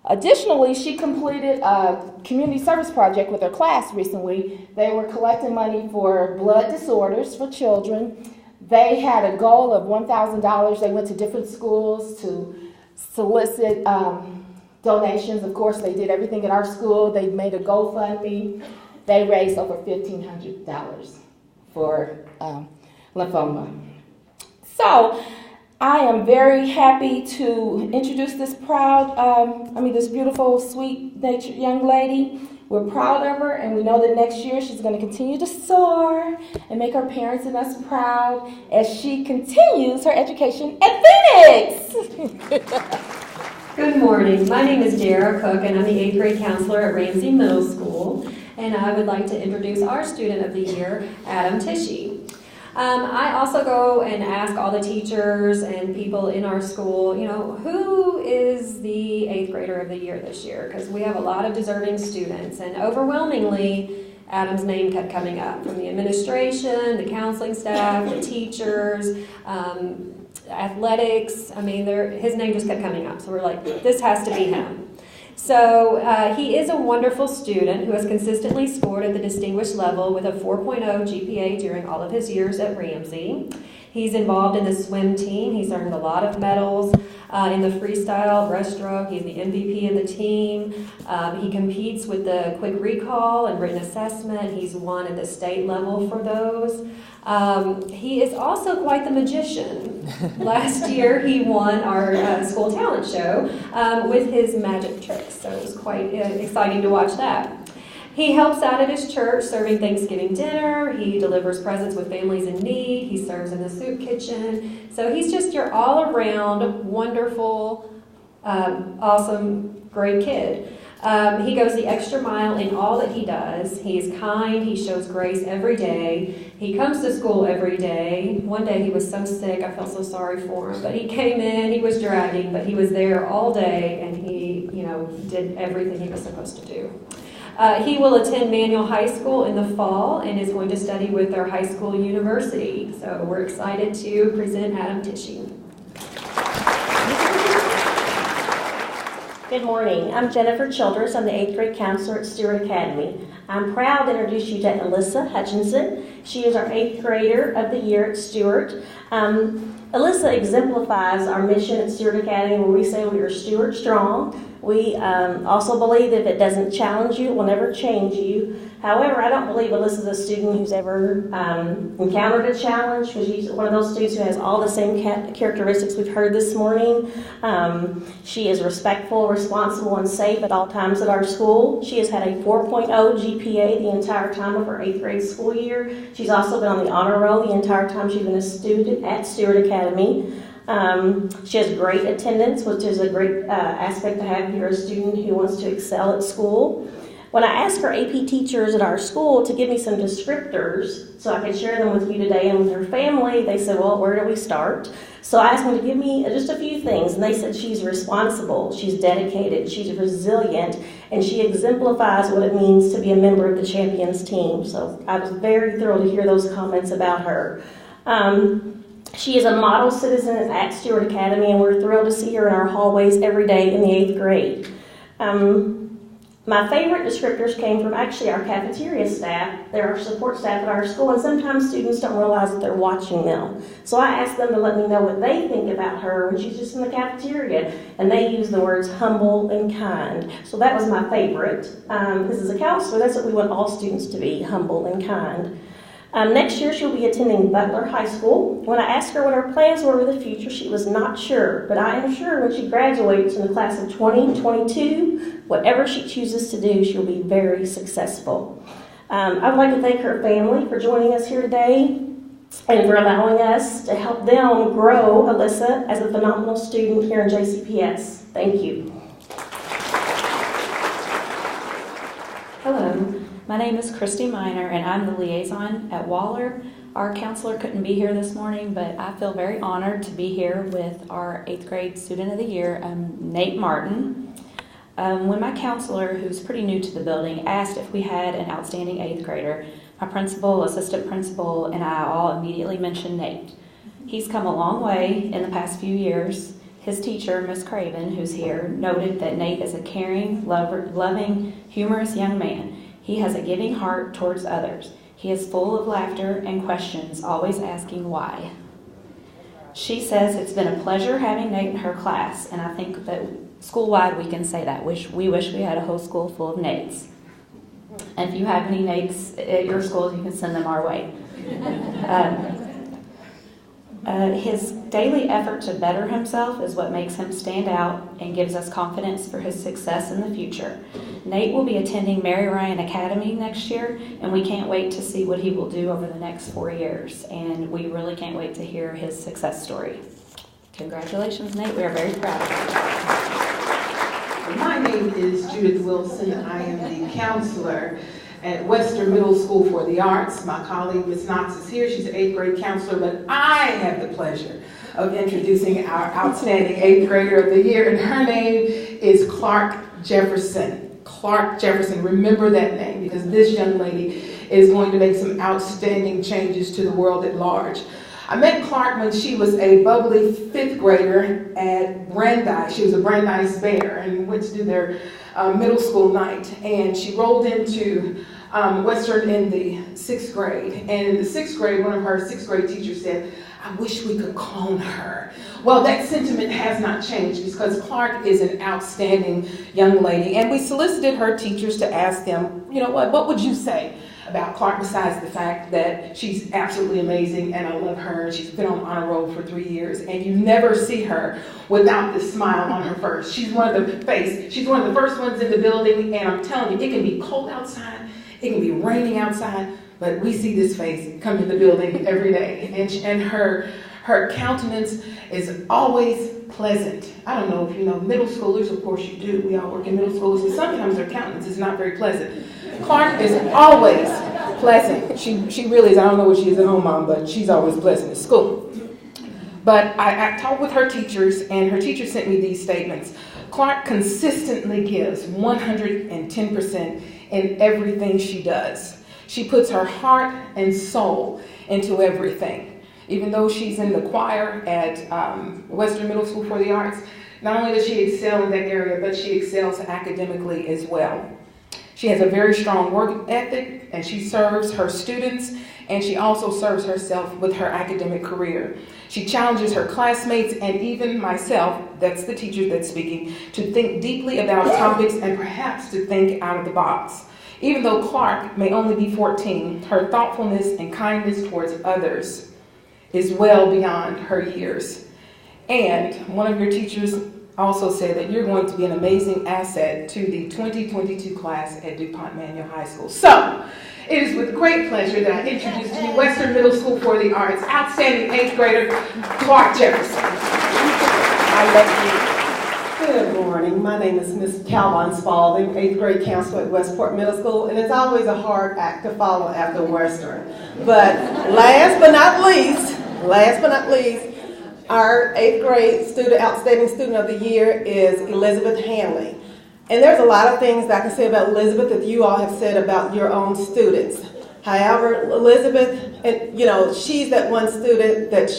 Additionally, she completed a community service project with her class recently. They were collecting money for blood disorders for children. They had a goal of $1,000. They went to different schools to solicit donations. Of course, they did everything at our school. They made a GoFundMe. They raised over $1,500 for lymphoma. So I am very happy to introduce this this beautiful, sweet-natured young lady. We're proud of her, and we know that next year she's going to continue to soar and make her parents and us proud as she continues her education at Phoenix. Good morning. My name is Jara Cook, and I'm the 8th grade counselor at Ramsey Middle School. And I would like to introduce our student of the year, Adam Tishy. I also go and ask all the teachers and people in our school, who is the 8th grader of the year this year? Because we have a lot of deserving students, and overwhelmingly, Adam's name kept coming up from the administration, the counseling staff, the teachers, athletics. His name just kept coming up. So we're like, this has to be him. So he is a wonderful student who has consistently scored at the distinguished level with a 4.0 GPA during all of his years at Ramsey. He's involved in the swim team. He's earned a lot of medals in the freestyle, breaststroke. He's the MVP of the team. He competes with the quick recall and written assessment. He's won at the state level for those. He is also quite the magician. Last year he won our school talent show with his magic tricks, so it was quite exciting to watch that. He helps out at his church serving Thanksgiving dinner. He delivers presents with families in need. He serves in the soup kitchen. So he's just your all-around wonderful, awesome, great kid. He goes the extra mile in all that he does. He is kind. He shows grace every day. He comes to school every day. One day he was so sick, I felt so sorry for him. But he came in, he was dragging, but he was there all day, and he, did everything he was supposed to do. He will attend Manual High School in the fall and is going to study with their high school university. So we're excited to present Adam Tishy. Good morning. I'm Jennifer Childress. I'm the 8th grade counselor at Stewart Academy. I'm proud to introduce you to Alyssa Hutchinson. She is our 8th grader of the year at Stewart. Alyssa exemplifies our mission at Stewart Academy where we say we are Stewart strong. We also believe that if it doesn't challenge you, it will never change you. However, I don't believe Alyssa's a student who's ever encountered a challenge, because she's one of those students who has all the same characteristics we've heard this morning. She is respectful, responsible, and safe at all times at our school. She has had a 4.0 GPA the entire time of her 8th grade school year. She's also been on the honor roll the entire time she's been a student at Stewart Academy. She has great attendance, which is a great aspect to have if you're a student who wants to excel at school. When I asked our AP teachers at our school to give me some descriptors so I could share them with you today and with her family, they said, well, where do we start? So I asked them to give me just a few things, and they said she's responsible, she's dedicated, she's resilient, and she exemplifies what it means to be a member of the Champions team. So I was very thrilled to hear those comments about her. She is a model citizen at Stewart Academy, and we're thrilled to see her in our hallways every day in the 8th grade. My favorite descriptors came from actually our cafeteria staff. They're our support staff at our school, and sometimes students don't realize that they're watching them. So I asked them to let me know what they think about her when she's just in the cafeteria, and they use the words humble and kind. So that was my favorite. Because as a counselor, that's what we want all students to be, humble and kind. Next year, she'll be attending Butler High School. When I asked her what her plans were for the future, she was not sure. But I am sure when she graduates in the class of 2022, whatever she chooses to do, she'll be very successful. I would like to thank her family for joining us here today and for allowing us to help them grow Alyssa as a phenomenal student here in JCPS. Thank you. Hello. My name is Christy Miner, and I'm the liaison at Waller. Our counselor couldn't be here this morning, but I feel very honored to be here with our 8th grade student of the year, Nate Martin. When my counselor, who's pretty new to the building, asked if we had an outstanding 8th grader, my principal, assistant principal, and I all immediately mentioned Nate. He's come a long way in the past few years. His teacher, Miss Craven, who's here, noted that Nate is a caring, loving, humorous young man. He has a giving heart towards others. He is full of laughter and questions, always asking why. She says it's been a pleasure having Nate in her class, and I think that school-wide we can say that. We wish we had a whole school full of Nates. And if you have any Nates at your schools, you can send them our way. His daily effort to better himself is what makes him stand out and gives us confidence for his success in the future. Nate will be attending Mary Ryan Academy next year, and we can't wait to see what he will do over the next 4 years. And we really can't wait to hear his success story. Congratulations, Nate. We are very proud of you. My name is Judith Wilson. I am the counselor at Western Middle School for the Arts. My colleague, Ms. Knox, is here. She's an 8th grade counselor, but I have the pleasure of introducing our outstanding 8th grader of the year, and her name is Clark Jefferson. Clark Jefferson, remember that name, because this young lady is going to make some outstanding changes to the world at large. I met Clark when she was a bubbly 5th grader at Brandeis. She was a Brandeis Bear and went to do their middle school night, and she rolled into Western in the 6th grade. And in the 6th grade, one of her 6th grade teachers said, I wish we could clone her. Well, that sentiment has not changed because Clark is an outstanding young lady, and we solicited her teachers to ask them, you know what would you say about Clark besides the fact that she's absolutely amazing and I love her. She's been on honor roll for 3 years, and you never see her without this smile on her face. She's one of the first ones in the building, and I'm telling you, it can be cold outside, it can be raining outside, but we see this face come to the building every day, and her countenance is always pleasant. I don't know if you know middle schoolers, of course you do. We all work in middle schools, and sometimes their countenance is not very pleasant. Clark is always pleasant. She really is. I don't know what she is at home, Mom, but she's always pleasant at school. But I talked with her teachers, and her teacher sent me these statements. Clark consistently gives 110% in everything she does. She puts her heart and soul into everything. Even though she's in the choir at Western Middle School for the Arts, not only does she excel in that area, but she excels academically as well. She has a very strong work ethic, and she serves her students, and she also serves herself with her academic career. She challenges her classmates and even myself, that's the teacher that's speaking, to think deeply about topics and perhaps to think out of the box. Even though Clark may only be 14, her thoughtfulness and kindness towards others is well beyond her years. And one of your teachers also said that you're going to be an amazing asset to the 2022 class at DuPont Manual High School. So, it is with great pleasure that I introduce to you Western Middle School for the Arts outstanding 8th grader, Clark Jefferson. I love you. Good morning. My name is Miss Calvin Spalding, 8th grade counselor at Westport Middle School, and it's always a hard act to follow after Western. But last but not least, our 8th grade outstanding student of the year is Elizabeth Hanley. And there's a lot of things that I can say about Elizabeth that you all have said about your own students. However, Elizabeth, she's that one student that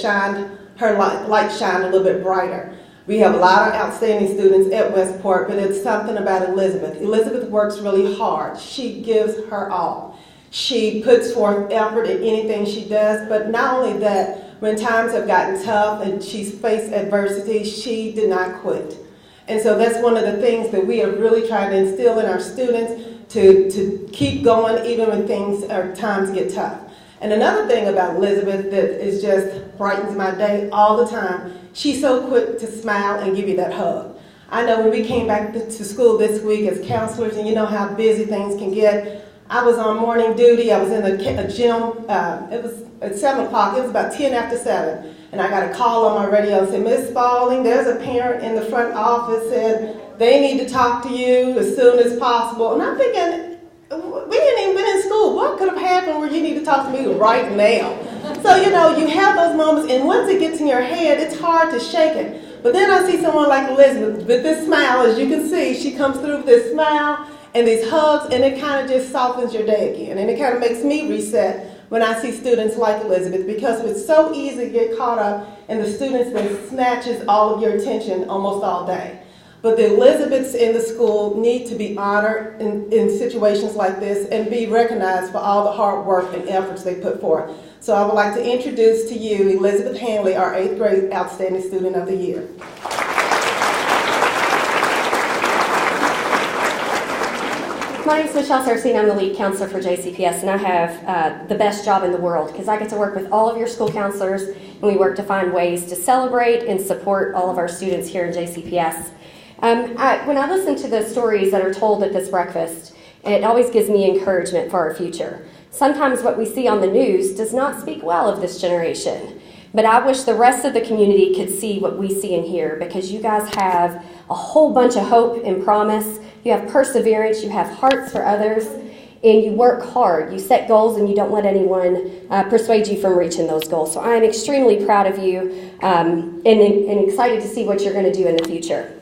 her light shined a little bit brighter. We have a lot of outstanding students at Westport, but it's something about Elizabeth. Elizabeth works really hard. She gives her all. She puts forth effort in anything she does, but not only that, when times have gotten tough and she's faced adversity, she did not quit. And so that's one of the things that we have really tried to instill in our students to keep going even when times get tough. And another thing about Elizabeth that is just brightens my day all the time, she's so quick to smile and give you that hug. I know when we came back to school this week as counselors, and you know how busy things can get, I was on morning duty, I was in a gym, it was at 7 o'clock, it was about 10 after 7. And I got a call on my radio and said, Miss Spalding, there's a parent in the front office said they need to talk to you as soon as possible. And I'm thinking, we hadn't even been in school. What could have happened where you need to talk to me right now? So, you have those moments, and once it gets in your head, it's hard to shake it. But then I see someone like Elizabeth with this smile, as you can see, she comes through with this smile and these hugs, and it kind of just softens your day again. And it kind of makes me reset when I see students like Elizabeth, because it's so easy to get caught up in the students that snatches all of your attention almost all day. But the Elizabeths in the school need to be honored in situations like this and be recognized for all the hard work and efforts they put forth. So I would like to introduce to you Elizabeth Hanley, our 8th grade outstanding student of the year. My name is Michelle Saracine. I'm the lead counselor for JCPS, and I have the best job in the world because I get to work with all of your school counselors, and we work to find ways to celebrate and support all of our students here in JCPS. When I listen to the stories that are told at this breakfast, it always gives me encouragement for our future. Sometimes what we see on the news does not speak well of this generation, but I wish the rest of the community could see what we see and hear, because you guys have a whole bunch of hope and promise. You have perseverance, you have hearts for others, and you work hard. You set goals and you don't let anyone persuade you from reaching those goals. So I am extremely proud of you and excited to see what you're going to do in the future.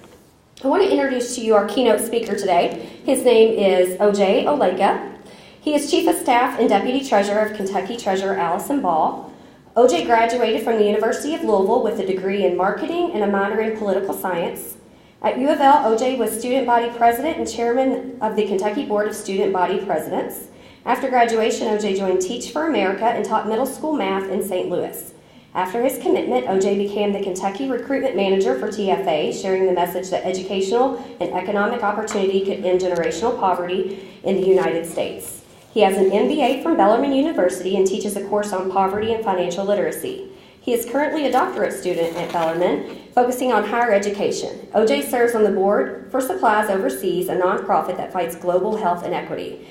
I want to introduce to you our keynote speaker today. His name is O.J. Oleka. He is Chief of Staff and Deputy Treasurer of Kentucky Treasurer Allison Ball. O.J. graduated from the University of Louisville with a degree in marketing and a minor in political science. At U of L, O.J. was student body president and chairman of the Kentucky Board of Student Body Presidents. After graduation, O.J. joined Teach for America and taught middle school math in St. Louis. After his commitment, O.J. became the Kentucky recruitment manager for TFA, sharing the message that educational and economic opportunity could end generational poverty in the United States. He has an MBA from Bellarmine University and teaches a course on poverty and financial literacy. He is currently a doctorate student at Bellarmine, focusing on higher education. O.J. serves on the board for Supplies Overseas, a nonprofit that fights global health inequity.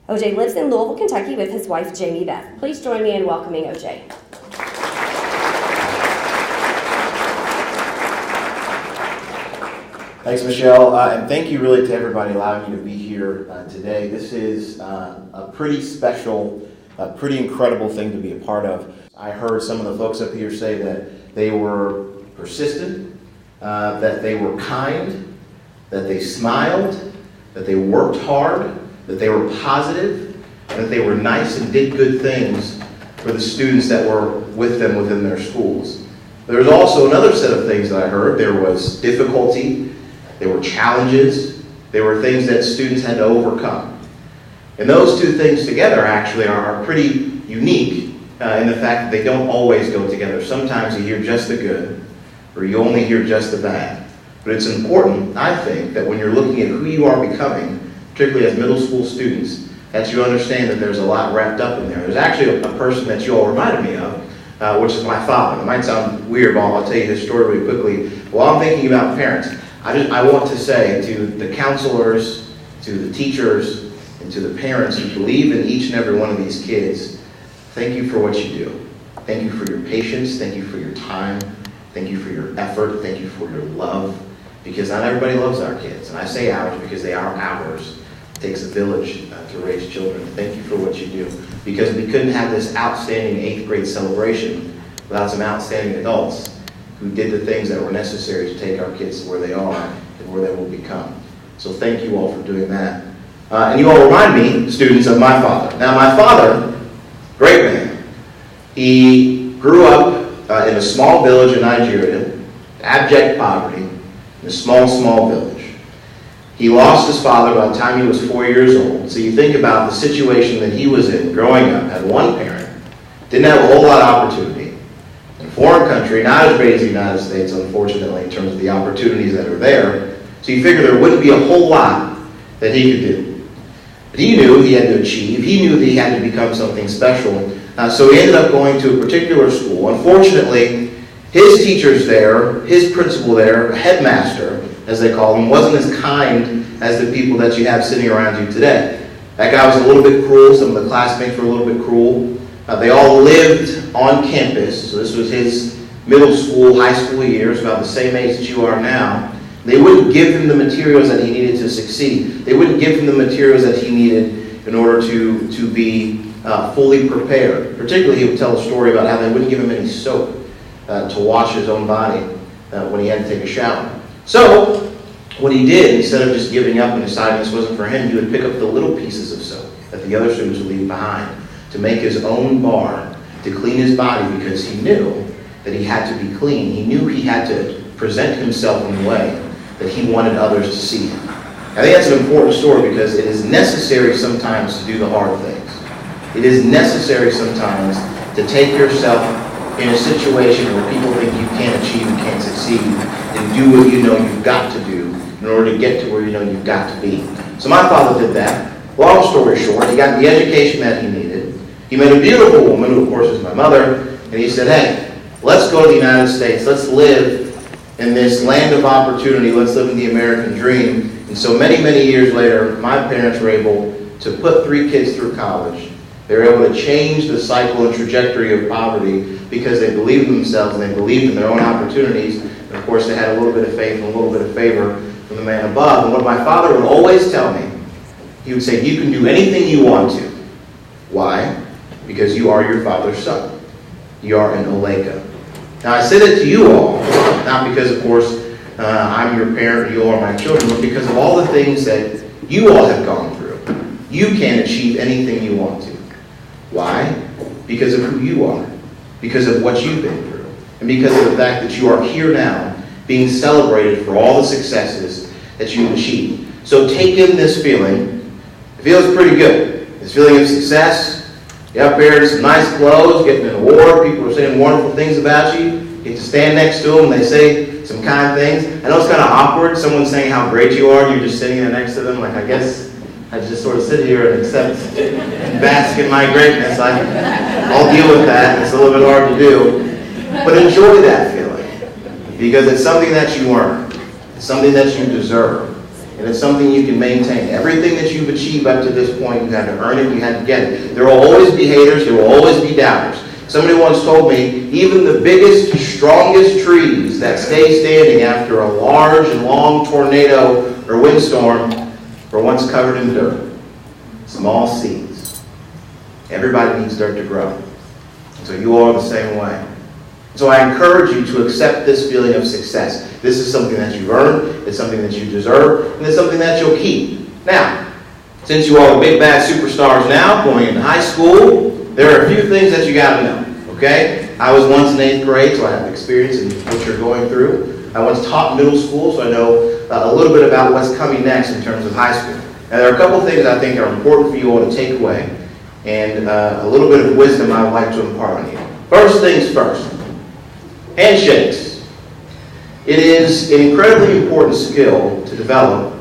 O.J. lives in Louisville, Kentucky with his wife, Jamie Beth. Please join me in welcoming O.J. Thanks, Michelle, and thank you really to everybody allowing me to be here today. This is a pretty special, pretty incredible thing to be a part of. I heard some of the folks up here say that they were persistent, that they were kind, that they smiled, that they worked hard, that they were positive, and that they were nice and did good things for the students that were with them within their schools. There was also another set of things that I heard. There was difficulty, there were challenges, there were things that students had to overcome. And those two things together actually are pretty unique in the fact that they don't always go together. Sometimes you hear just the good, or you only hear just the bad. But it's important, I think, that when you're looking at who you are becoming, particularly as middle school students, that you understand that there's a lot wrapped up in there. There's actually a person that you all reminded me of, which is my father. It might sound weird, but I'll tell you this story really quickly. While I'm thinking about parents, I want to say to the counselors, to the teachers, and to the parents who believe in each and every one of these kids, thank you for what you do. Thank you for your patience. Thank you for your time. Thank you for your effort. Thank you for your love. Because not everybody loves our kids. And I say ours because they are ours. It takes a village to raise children. Thank you for what you do. Because we couldn't have this outstanding 8th grade celebration without some outstanding adults who did the things that were necessary to take our kids to where they are and where they will become. So thank you all for doing that. And you all remind me, students, of my father. Now my father, great man, he grew up in a small village in Nigeria, abject poverty, in a small, small village. He lost his father by the time he was 4 years old. So you think about the situation that he was in growing up, had one parent, didn't have a whole lot of opportunity, in a foreign country, not as great as the United States, unfortunately, in terms of the opportunities that are there. So you figure there wouldn't be a whole lot that he could do. But he knew he had to achieve. He knew that he had to become something special. So he ended up going to a particular school. Unfortunately, his teachers there, his principal there, headmaster, as they call him, wasn't as kind as the people that you have sitting around you today. That guy was a little bit cruel. Some of the classmates were a little bit cruel. They all lived on campus. So this was his middle school, high school years, about the same age that you are now. They wouldn't give him the materials that he needed to succeed. They wouldn't give him the materials that he needed in order to be fully prepared. Particularly, he would tell a story about how they wouldn't give him any soap to wash his own body when he had to take a shower. So, what he did, instead of just giving up and deciding this wasn't for him, he would pick up the little pieces of soap that the other students would leave behind to make his own bar, to clean his body, because he knew that he had to be clean. He knew he had to present himself in a way that he wanted others to see him. I think that's an important story because it is necessary sometimes to do the hard things. It is necessary sometimes to take yourself in a situation where people think you can't achieve and can't succeed and do what you know you've got to do in order to get to where you know you've got to be. So my father did that. Long story short, he got the education that he needed. He met a beautiful woman, who of course is my mother, and he said, hey, let's go to the United States. Let's live in this land of opportunity. Let's live in the American dream. And so many, many years later, my parents were able to put 3 kids through college. They were able to change the cycle and trajectory of poverty because they believed in themselves and they believed in their own opportunities. And of course, they had a little bit of faith and a little bit of favor from the man above. And what my father would always tell me, he would say, you can do anything you want to. Why? Because you are your father's son. You are an Oleka. Now, I say that to you all, not because, of course, I'm your parent, you all are my children, but because of all the things that you all have gone through. You can achieve anything you want to. Why? Because of who you are. Because of what you've been through. And because of the fact that you are here now, being celebrated for all the successes that you've achieved. So take in this feeling. It feels pretty good. This feeling of success. You're up there in some nice clothes, getting an award. People are saying wonderful things about you. You get to stand next to them and they say some kind things. I know it's kind of awkward. Someone's saying how great you are and you're just sitting there next to them. Like, I guess I just sort of sit here and accept and bask in my greatness. I'll deal with that. It's a little bit hard to do. But enjoy that feeling. Because it's something that you earn. It's something that you deserve. And it's something you can maintain. Everything that you've achieved up to this point, you had to earn it, you had to get it. There will always be haters, there will always be doubters. Somebody once told me, even the biggest, strongest trees that stay standing after a large and long tornado or windstorm were once covered in dirt. Small seeds. Everybody needs dirt to grow. And so you all are the same way. So I encourage you to accept this feeling of success. This is something that you've earned, it's something that you deserve, and it's something that you'll keep. Now, since you all are big bad superstars now, going into high school, there are a few things that you got to know, okay? I was once in 8th grade, so I have experience in what you're going through. I once taught middle school, so I know a little bit about what's coming next in terms of high school. Now, there are a couple things I think are important for you all to take away, and a little bit of wisdom I would like to impart on you. First things first, handshakes. It is an incredibly important skill to develop.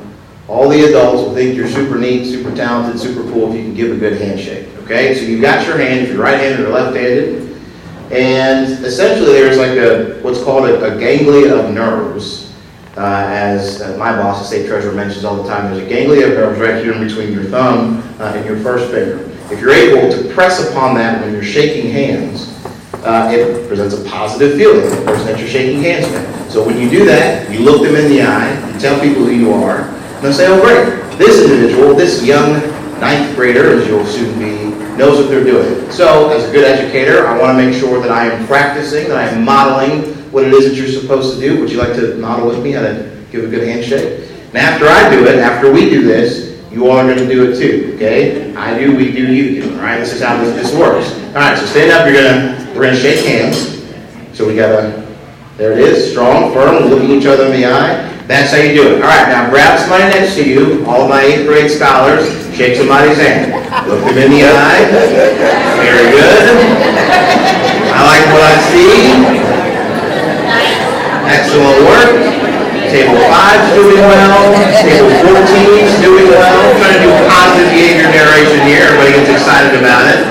All the adults will think you're super neat, super talented, super cool if you can give a good handshake, okay? So you've got your hand, if you're right-handed or left-handed, and essentially there's like what's called a ganglia of nerves. As my boss, the state treasurer, mentions all the time, there's a ganglia of nerves right here in between your thumb and your first finger. If you're able to press upon that when you're shaking hands, it presents a positive feeling to the person that you're shaking hands with. So when you do that, you look them in the eye, you tell people who you are, and they'll say, oh great, this individual, this young 9th grader, as you'll soon be, knows what they're doing. So as a good educator, I want to make sure that I am practicing, that I am modeling what it is that you're supposed to do. Would you like to model with me how to give a good handshake? And after I do it, after we do this, you all are going to do it too, okay? I do, we do, you do, all right? This is how this works. All right, so stand up, we're going to shake hands. So we got there it is, strong, firm, looking each other in the eye. That's how you do it. All right, now grab somebody next to you, all of my 8th grade scholars, shake somebody's hand. Look them in the eye. Very good. I like what I see. Excellent work. Table 5's doing well. Table 14's doing well. I'm trying to do positive behavior narration here. Everybody gets excited about it.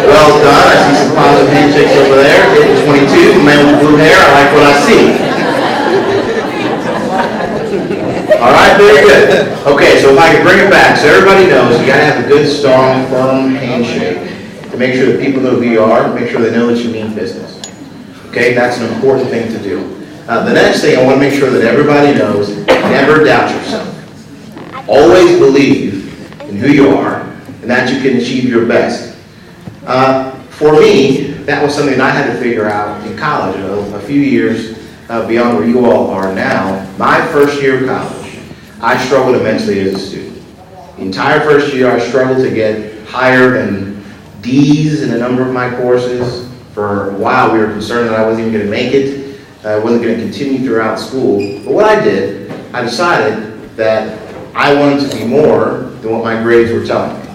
Well done. I see some positive handshakes over there. Table 22, the man with blue hair. I like what I see. All right, very good. Okay, so if I can bring it back, so everybody knows you got to have a good, strong, firm handshake to make sure that people know who you are, make sure they know that you mean business. Okay, that's an important thing to do. The next thing I want to make sure that everybody knows, never doubt yourself. Always believe in who you are and that you can achieve your best. For me, that was something that I had to figure out in college, a few years beyond where you all are now. My first year of college, I struggled immensely as a student. The entire first year, I struggled to get higher than D's in a number of my courses. For a while, we were concerned that I wasn't even going to make it. I wasn't going to continue throughout school. But what I did, I decided that I wanted to be more than what my grades were telling me.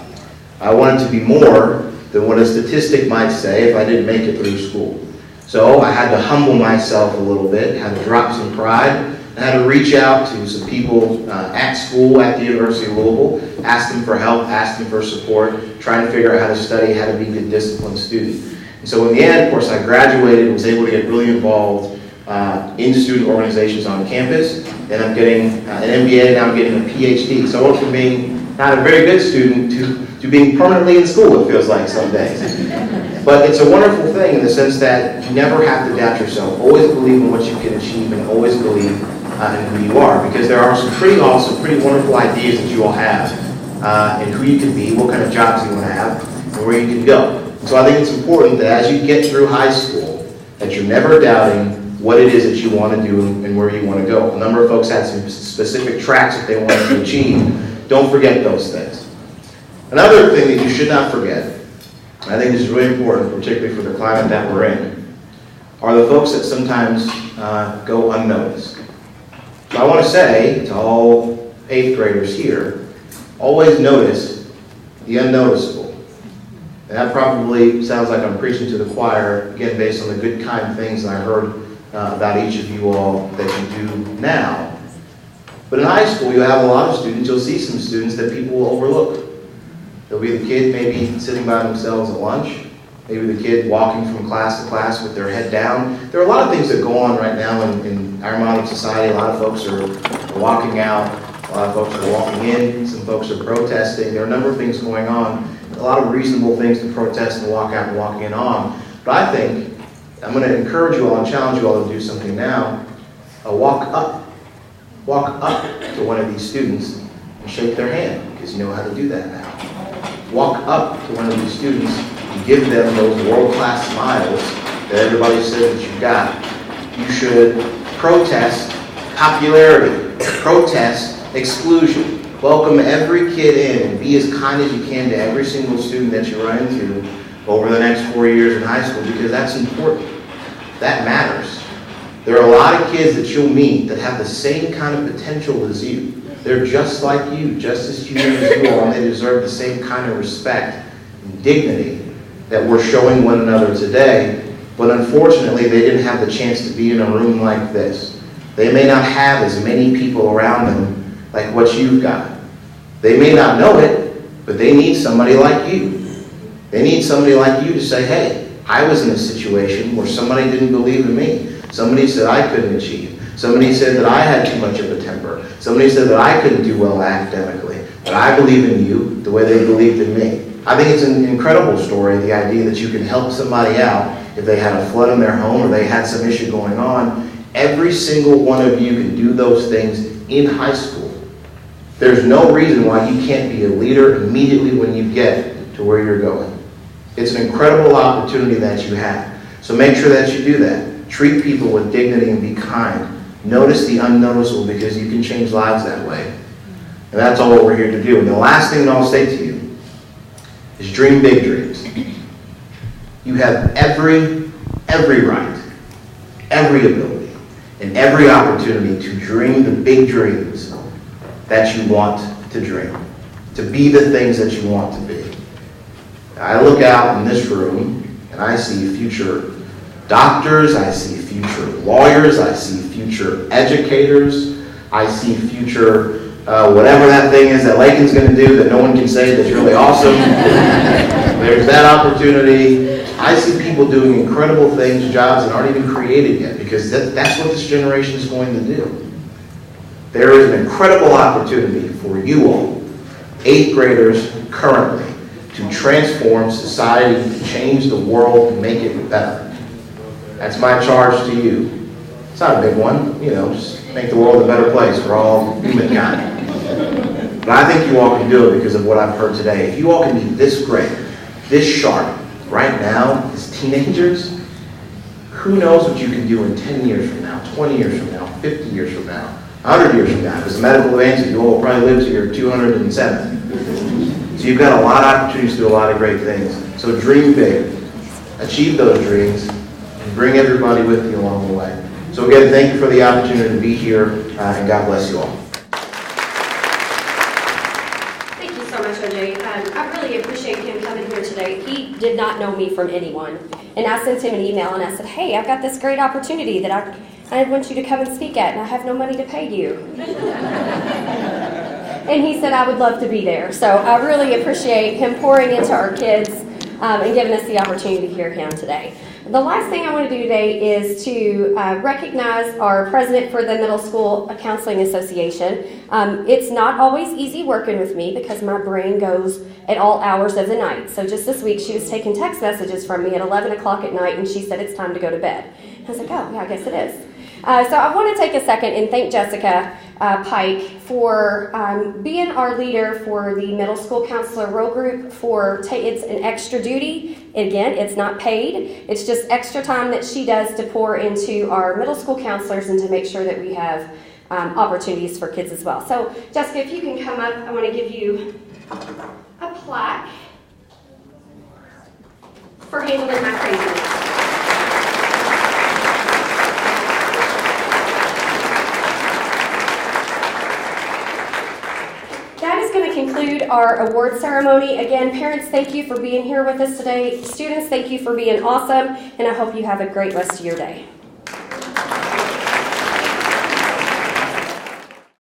I wanted to be more than what a statistic might say if I didn't make it through school. So I had to humble myself a little bit, had to drop some pride, and had to reach out to some people at school at the University of Louisville, ask them for help, ask them for support, trying to figure out how to study, how to be a good disciplined student. And so in the end, of course, I graduated and was able to get really involved in student organizations on campus, and I'm getting an MBA, and now I'm getting a PhD. So I went from being not a very good student to being permanently in school, it feels like some days. But it's a wonderful thing in the sense that you never have to doubt yourself. Always believe in what you can achieve and always believe in who you are, because there are some pretty awesome, pretty wonderful ideas that you all have and who you can be, what kind of jobs you want to have, and where you can go. So I think it's important that as you get through high school, that you're never doubting what it is that you want to do and where you want to go. A number of folks had some specific tracks that they wanted to achieve. Don't forget those things. Another thing that you should not forget, I think this is really important, particularly for the climate that we're in, are the folks that sometimes go unnoticed. So I want to say to all 8th graders here, always notice the unnoticeable. And that probably sounds like I'm preaching to the choir, again, based on the good, kind things that I heard about each of you all that you do now. But in high school, you'll have a lot of students, you'll see some students that people will overlook. There'll be the kid maybe sitting by themselves at lunch, maybe the kid walking from class to class with their head down. There are a lot of things that go on right now in our modern society. A lot of folks are walking out, a lot of folks are walking in, some folks are protesting. There are a number of things going on, a lot of reasonable things to protest and walk out and walking in on. But I think I'm going to encourage you all and challenge you all to do something now. Walk up to one of these students and shake their hand, because you know how to do that now. Walk up to one of these students and give them those world-class smiles that everybody says that you've got. You should protest popularity, protest exclusion. Welcome every kid in and be as kind as you can to every single student that you run into over the next 4 years in high school, because that's important. That matters. There are a lot of kids that you'll meet that have the same kind of potential as you, They're just like you, just as human as you are, and they deserve the same kind of respect and dignity that we're showing one another today. But unfortunately, they didn't have the chance to be in a room like this. They may not have as many people around them like what you've got. They may not know it, but they need somebody like you. They need somebody like you to say, hey, I was in a situation where somebody didn't believe in me. Somebody said I couldn't achieve. Somebody said that I had too much of a temper. Somebody said that I couldn't do well academically. But I believe in you the way they believed in me. I think it's an incredible story, the idea that you can help somebody out if they had a flood in their home or they had some issue going on. Every single one of you can do those things in high school. There's no reason why you can't be a leader immediately when you get to where you're going. It's an incredible opportunity that you have. So make sure that you do that. Treat people with dignity and be kind. Notice the unnoticeable, because you can change lives that way. And that's all what we're here to do. And the last thing that I'll say to you is dream big dreams. You have every right, every ability, and every opportunity to dream the big dreams that you want to dream, to be the things that you want to be. I look out in this room and I see future doctors, I see future lawyers, I see future educators, I see future whatever that thing is that Lakyn's going to do that no one can say that's really awesome. There's that opportunity. I see people doing incredible things, jobs that aren't even created yet, because that's what this generation is going to do. There is an incredible opportunity for you all, 8th graders currently, to transform society, to change the world, and make it better. That's my charge to you. It's not a big one, just make the world a better place for all humankind. But I think you all can do it because of what I've heard today. If you all can be this great, this sharp, right now, as teenagers, who knows what you can do in 10 years from now, 20 years from now, 50 years from now, 100 years from now, because the medical advances, you all will probably live to your 207. So you've got a lot of opportunities to do a lot of great things. So dream big, achieve those dreams, and bring everybody with you along the way. So again, thank you for the opportunity to be here, and God bless you all. Thank you so much, OJ. I really appreciate him coming here today. He did not know me from anyone. And I sent him an email and I said, hey, I've got this great opportunity that I want you to come and speak at, and I have no money to pay you. And he said I would love to be there. So I really appreciate him pouring into our kids and giving us the opportunity to hear him today. The last thing I want to do today is to recognize our president for the Middle School Counseling Association. It's not always easy working with me because my brain goes at all hours of the night. So just this week she was taking text messages from me at 11 o'clock at night and she said it's time to go to bed. I was like, oh, yeah, I guess it is. So I want to take a second and thank Jessica Pike for being our leader for the middle school counselor role group. It's an extra duty. Again, it's not paid. It's just extra time that she does to pour into our middle school counselors and to make sure that we have opportunities for kids as well. So Jessica, if you can come up, I want to give you a plaque for handling my craziness. That is going to conclude our award ceremony. Again, parents, thank you for being here with us today. Students, thank you for being awesome, and I hope you have a great rest of your day.